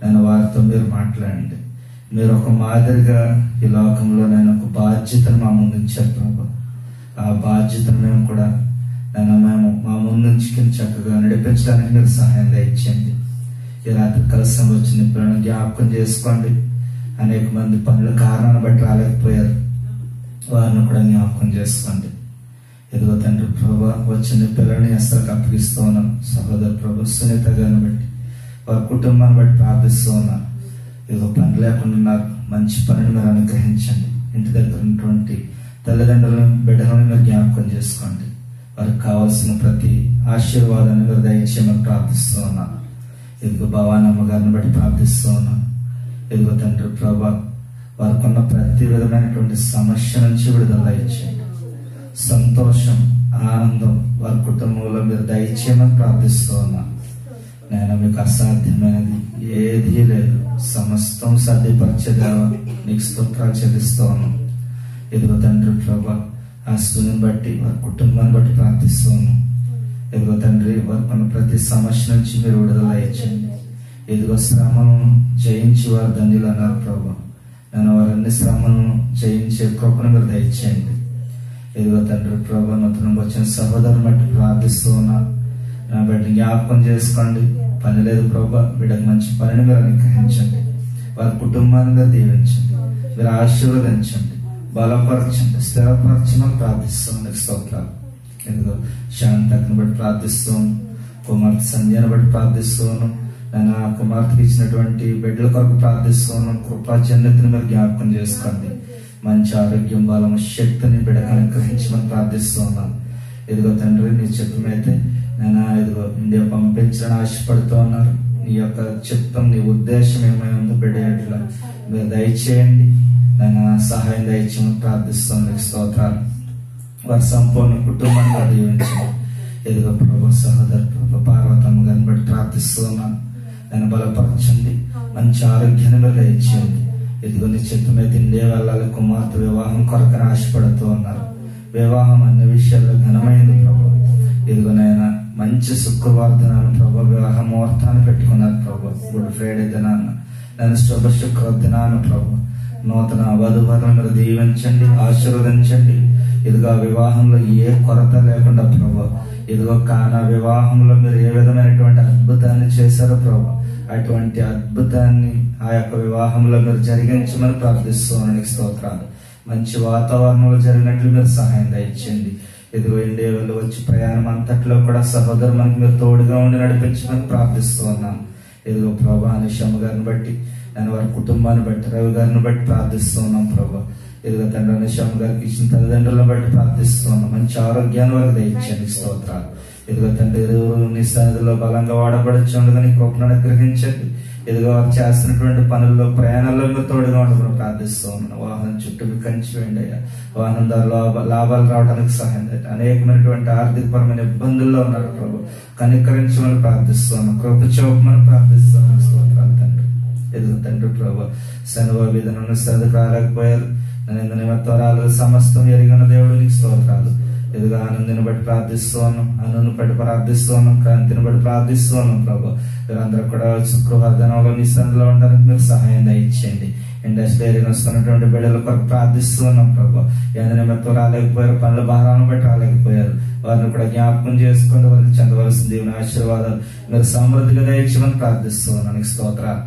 నేను వారితో మీరు మాట్లాడండి. మీరు ఒక మాదిరిగా ఈ లోకంలో నేను ఒక బాధ్యతను మా ముందు ఉంచారు ప్రభు. ఆ బాధ్యతను మేము కూడా మేము మా ముందు చక్కగా నడిపించడానికి మీరు సహాయం దయచేయండి. ఈ రాత్రి కలసం వచ్చిన పిల్లలను జ్ఞాపకం చేసుకోండి. అనేక మంది పనుల కారణాన్ని బట్టి రాలేకపోయారు, వారిని కూడా జ్ఞాపకం చేసుకోండి. ఇదిగో తండ్రి ప్రభా, వచ్చిన పిల్లల్ని అసలు అప్పగిస్తూ ఉన్నాం. సహోదరు ప్రభు సునీత గారిని బట్టి, వారి కుటుంబాన్ని బట్టి ప్రార్థిస్తూ ఉన్నాను. ఇదిగో పని లేకుండా ఉన్నారు, మంచి పనిని మీరు అనుగ్రహించండి. ఇంటి దగ్గర ఉన్నటువంటి తల్లిదండ్రులను, బిడ్డలను మీరు జ్ఞాపకం చేసుకోండి. వారికి కావాల్సిన ప్రతి ఆశీర్వాదాన్ని మీరు దయచేయమని ప్రార్థిస్తూ ఉన్నాను. ఇదిగో భవాని అమ్మగారిని బట్టి ప్రార్థిస్తూ ఉన్నాను. ఇదిగో తండ్రి ప్రభా, వారికి ఉన్న ప్రతి విధమైనటువంటి సమస్య నుంచి విడుదల ఇచ్చేయండి. సంతోషం, ఆనందం వారి కుటుంబంలో మీరు దయచేయమని ప్రార్థిస్తూ ఉన్నాను. నేను మీకు అసాధ్యమైనది ఏదీ లేదు, సమస్తం సాధ్యపరిచేదేవా నీకు స్తోత్రాలు చెల్లిస్తూ ఉన్నాను. ఇదిగో తండ్రి ప్రభా, ఆ స్థుతిని బట్టి వారి కుటుంబాన్ని బట్టి ప్రార్థిస్తూ ఉన్నాను. ఇదిగో తండ్రి, వారికి ప్రతి సమస్య నుంచి మీరు విడుదల ఇచ్చండి. ఇదిగో శ్రమలను జయించి వారు ధన్యులు అన్నారు ప్రభా. నేను వారన్ని శ్రమలను జయించే కృపను మీరు దయచేయండి. ఇదిగో తండ్రి ప్రభా, నూతనంగా వచ్చిన సహోదరుని బట్టి ప్రార్థిస్తూ ఉన్నాను. నా బిడ్డ జ్ఞాపకం చేసుకోండి. పని లేదు ప్రభా, బిడ్డకు మంచి పనిని మీరు అనుగ్రహించండి. వారి కుటుంబాన్ని మీరు దీవించండి, మీరు ఆశీర్వదించండి, బలపరచండి, స్థిరపరచమని ప్రార్థిస్తున్నాను. స్తోత్రాలు. ఇదిగో శాంతకుని బట్టి ప్రార్థిస్తున్నాను. కుమార్తె సంధ్యను బట్టి ప్రార్థిస్తున్నాను. నేను ఆ కుమార్తెకి ఇచ్చినటువంటి బిడ్డల కొరకు ప్రార్థిస్తున్నాను. కృపాచన్యతను మీరు జ్ఞాపకం చేసుకోండి. మంచి ఆరోగ్యం, బలము, శక్తిని బిడ్డకు అనుగ్రహించమని ప్రార్థిస్తున్నాను. ఇదిగో తండ్రి, నీ చిత్తమైతే నేను ఇదిగో ఇండియా పంపించాలని ఆశపడుతూ ఉన్నారు. నీ యొక్క చిత్తం, నీ ఉద్దేశం ఏమైనా ఉందో బిడ్డ ఎట్లా మీరు దయచేయండి. నేను సహాయం దయచేయమని ప్రార్థిస్తున్నాను. స్తోత్రాలు. వారి సంపూర్ణ కుటుంబాన్ని దీవించండి. ఇదిగో ప్రభు, సహోదరు ప్రభు పార్వతమ్మ గారిని బట్టి ప్రార్థిస్తున్నాను. నేను బలపరచండి, మంచి ఆరోగ్యాన్ని మీరు దయచేయండి. ఇదిగో నీ చిత్తమైతే ఇండియా వెళ్ళాలి, కుమార్తె వివాహం కొరకని ఆశపడుతూ ఉన్నారు. వివాహం అన్ని విషయాల్లో ఘనమైంది ప్రభు. ఇదిగో నాయన, మంచి శుక్రవారం దినాన్ని ప్రభు వివాహ ముహూర్తాన్ని పెట్టుకున్నారు ప్రభు. గుడ్ ఫ్రైడే దినాన్న, నేను శుభ శుక్రవారం దినాన్ని ప్రభు నూతన వధువరులను మీరు దీవించండి, ఆశీర్వదించండి. ఇదిగో వివాహంలో ఏ కొరత లేకుండా ప్రభు, ఇదిగో కానా వివాహంలో మీరు ఏ విధమైనటువంటి అద్భుతాన్ని చేశారో ప్రభు, అటువంటి అద్భుతాన్ని ఆ యొక్క వివాహంలో మీరు జరిగించమని ప్రార్థిస్తున్నాను. స్తోత్రాలు. మంచి వాతావరణంలో జరిగినట్లు మీరు సహాయం దయచేయండి. ఇదిగో ఇండియా వెళ్ళి వచ్చి ప్రయాణం అంతట్లో కూడా సహోదరు మనకు మీరు తోడుగా ఉండి నడిపించమని ప్రార్థిస్తున్నాను. ఇదిగో ప్రభా, నిషమ్మ గారిని బట్టి, నేను వారి కుటుంబాన్ని బట్టి, రవి గారిని బట్టి ప్రార్థిస్తున్నాం ప్రభా. ఇదిగో తండ్రి, నిషమ్మ గారికి ఇచ్చిన తల్లిదండ్రులను బట్టి ప్రార్థిస్తున్నాం. మంచి ఆరోగ్యాన్ని వారికి దయచేయండి. స్తోత్రాలు. ఇదిగో తండ్రి, ఇరువురు నీ సన్నిధిలో బలంగా వాడబడుచుండగా నీ కృపను అనుగ్రహించండి. ఇదిగో వారు చేస్తున్నటువంటి పనుల్లో, ప్రయాణాల్లో మీరు తోడుగా ఉండమని ప్రార్థిస్తూ ఉన్నాను. వాహనం చుట్టూ మీకు కంచి వేయండి అయ్యా. వాహనం ద్వారా లాభాలు రావడానికి సహాయం చేయండి. అనేకమైనటువంటి ఆర్థికపరమైన ఇబ్బందుల్లో ఉన్నారు ప్రభు, కనికరించమని ప్రార్థిస్తున్నాను. కృప చూపమని ప్రార్థిస్తున్నాను. స్తోత్రాలు తండ్రి. ఎదుగు తండ్రి ప్రభు, శనివ విధులను సదుకు రాలేకపోయారు. నేను నిమిత్తరాలు సమస్తం ఎరిగిన దేవుడు నీకు స్తోత్రాలు. ఎదుగా ఆనందిని బట్టి ప్రార్థిస్తూ ఉన్నాం, అనుని బట్టి ప్రార్థిస్తూ ఉన్నాం, క్రాంతిని బట్టి ప్రార్థిస్తూ ఉన్నాం ప్రభు. వీరందరూ కూడా శుక్రవార దినంలో నీ సన్నిధిలో ఉండడానికి మీరు సహాయం దయచేయండి. ఇండస్ట్రీ ఏరియాలో వస్తున్నటువంటి బిడ్డల కొరకు ప్రార్థిస్తూ ఉన్నాం ప్రభు. ఎందు నిమిత్తం రాలేకపోయారు, పనుల భారాలను బట్టి రాలేకపోయారు, వారిని కూడా జ్ఞాపకం చేసుకుంటూ వారికి చెందవలసిన దేవుని ఆశీర్వాదాలు మీరు సమృద్ధిగా దయచేయమని ప్రార్థిస్తూ ఉన్నాను. స్తోత్రాలు.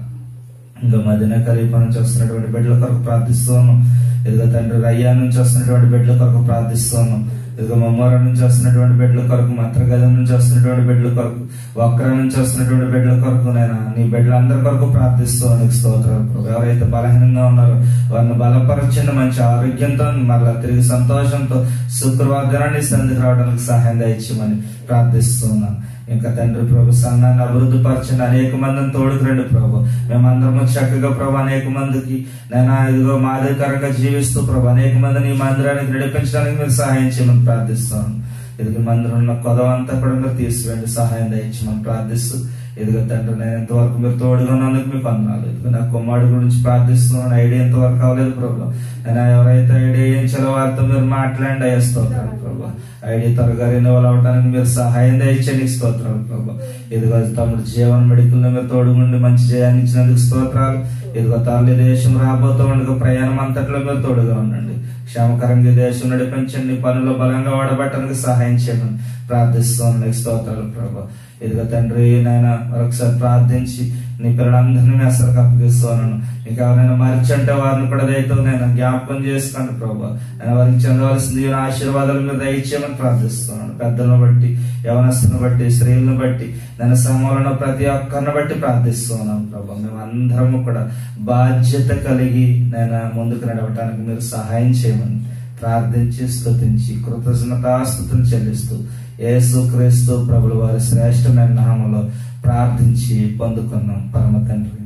ఇంకా మదిన ఖరీఫ్ నుంచి వస్తున్నటువంటి బిడ్డల కొరకు ప్రార్థిస్తూ ఉన్నాం. ఇదిగో తండ్రి రయ్యా నుంచి వస్తున్నటువంటి బిడ్డల కొరకు ప్రార్థిస్తూ ఉన్నాం. ఇదిగో మమ్మోరం నుంచి వస్తున్నటువంటి బిడ్డల కొరకు, మత్రగదం నుంచి వస్తున్నటువంటి బిడ్డల కొరకు, వక్ర నుంచి వస్తున్నటువంటి బిడ్డల కొరకు నేను నీ బిడ్డలందరి కొరకు ప్రార్థిస్తూ నీకు స్తోత్రాలు ప్రభు. ఎవరైతే బలహీనంగా ఉన్నారో వారిని బలపరచండి, మంచి ఆరోగ్యంతో మరలా తిరిగి సంతోషంతో శుక్రవారం దినాన్ని సంధికి రావడానికి సహాయం దయచేయమని ప్రార్థిస్తున్నాను. ఇంకా తండ్రి ప్రభు సంఘాన్ని అభివృద్ధి పరచండి, అనేక మందిని తోడుకు రండి ప్రభు. మేమందరము చక్కగా ప్రభు అనేక మందికి నేను ఇదిగో మాదిరికరంగా జీవిస్తూ ప్రభు అనేక మందిని ఈ మందిరానికి నడిపించడానికి మీరు సహాయం చేయమని ప్రార్థిస్తాను. ఇదిగో మందిరం ఉన్న కొదవంతా కూడా మీరు తీసివేయండి, సహాయం దయచేయమని ప్రార్థిస్తూ ఇదిగో తండ్రి నేను ఎంతవరకు మీరు తోడుగా ఉన్నందుకు మీకు వందనాలు. ఇదిగో నా కుమారుడు గురించి ప్రార్థిస్తున్నాను, ఐడియా ఎంతవరకు అవ్వలేదు ప్రభు. నేను ఎవరైతే ఐడియా ఏంచాలో వారితో మీరు మాట్లాడండి అయ్యా స్తోత్రాలు ప్రభు. ఐడియా త్వరగా రెన్యువల్ అవడానికి మీరు సహాయం దయచేయండి స్తోత్రాలు ప్రభు. ఇదిగో తమ్ముడు జీవన్ మెడికల్ లో మీరు తోడుగుండి మంచి జయాన్ని ఇచ్చినందుకు స్తోత్రాలు. ఇదిగో తల్లి దేశం రాబోతూ ఉండగా ప్రయాణం అంతట్లో మీరు తోడుగా ఉండండి, క్షేమకరంగా దేశం నడిపించండి, పనులు బలంగా వాడబట్టడానికి సహాయం చేయమని ప్రార్థిస్తున్నాను స్తోత్రాలు ప్రభు. ఇదిగో తండ్రి నాయన మరొకసారి ప్రార్థించి నీ పిల్లలందరినీ అసలు అప్పగిస్తున్నాను. ఇంకా ఎవరైనా మరిచంటే వారిని కూడా దయతో నేను జ్ఞాపకం చేసుకోండి ప్రభు. నేను వారికి చెందవలసింది ఆశీర్వాదాలు మీరు దయచేయమని ప్రార్థిస్తున్నాను. పెద్దలను బట్టి, యవనస్తులను బట్టి, స్త్రీలను బట్టి, నేను సమూలను ప్రతి ఒక్కరిని బట్టి ప్రార్థిస్తున్నాను ప్రభు. మేము అందరము కూడా బాధ్యత కలిగి నేను ముందుకు నడవటానికి మీరు సహాయం చేయమని ప్రార్థించి స్తుతించి కృతజ్ఞతాస్తుతులు చెల్లిస్తూ యేసుక్రీస్తు ప్రభుల వారి శ్రేష్టమైన నామములో ప్రార్థించి పొందుకున్నాం పరమ తండ్రి,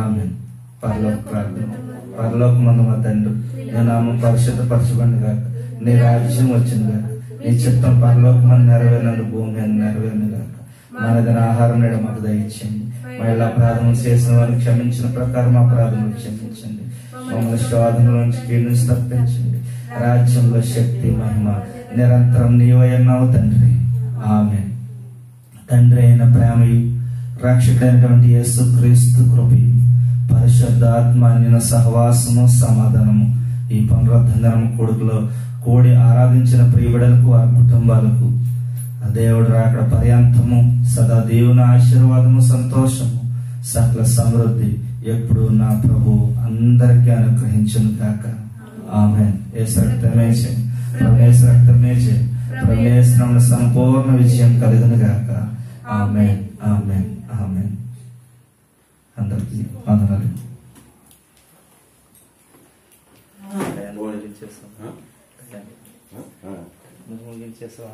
ఆమేన్. పరలోక ప్రార్థన. పరలోకమందు మా తండ్రి, నీ నామం పరిశుద్ధపరచబడిన గాక, నీ రాజ్యం వచ్చిన గాక, నీ చిత్తం పరలోకమందు నెరవేరినందు భూమి మీద నెరవేరిన గాక. మనదిన ఆహారం నేడు మాకు దయచేయండి, మళ్ళీ అపరాధం చేసిన వారిని క్షమించిన ప్రకారం అపరాధములు క్షమించండి, మమ్మల్ని శోధనలోంచి కీడు నుంచి తప్పించండి. రాజ్యంలో శక్తి మహిమ నిరంతరం నీవయ్యన్నావు తండ్రి, ఆమేన్. తండ్రి అయిన ప్రేమయు రక్షకుడైనటువంటి యేసుక్రీస్తు కృపయు పరిశుద్ధాత్మ అన్యున సహవాసము సమాధానము ఈ పునరుద్ధరణ కొడుకులో కూడి ఆరాధించిన ప్రియబిడలకు వారి కుటుంబాలకు ఆ దేవుడు రాకడ పర్యంతము సదా దేవుని ఆశీర్వాదము సంతోషము సకల సమృద్ధి ఎప్పుడు నా ప్రభు అందరికీ అనుగ్రహించును గాక, ఆమేన్. యేసు రక్తమే జయం, యేసు రక్తమే జయం, యేసు సంపూర్ణ విజయం కలుగును గాక, ఆమేన్, ఆమేన్, ఆమేన్. అందరికీ వందనాలు. ముగించేసా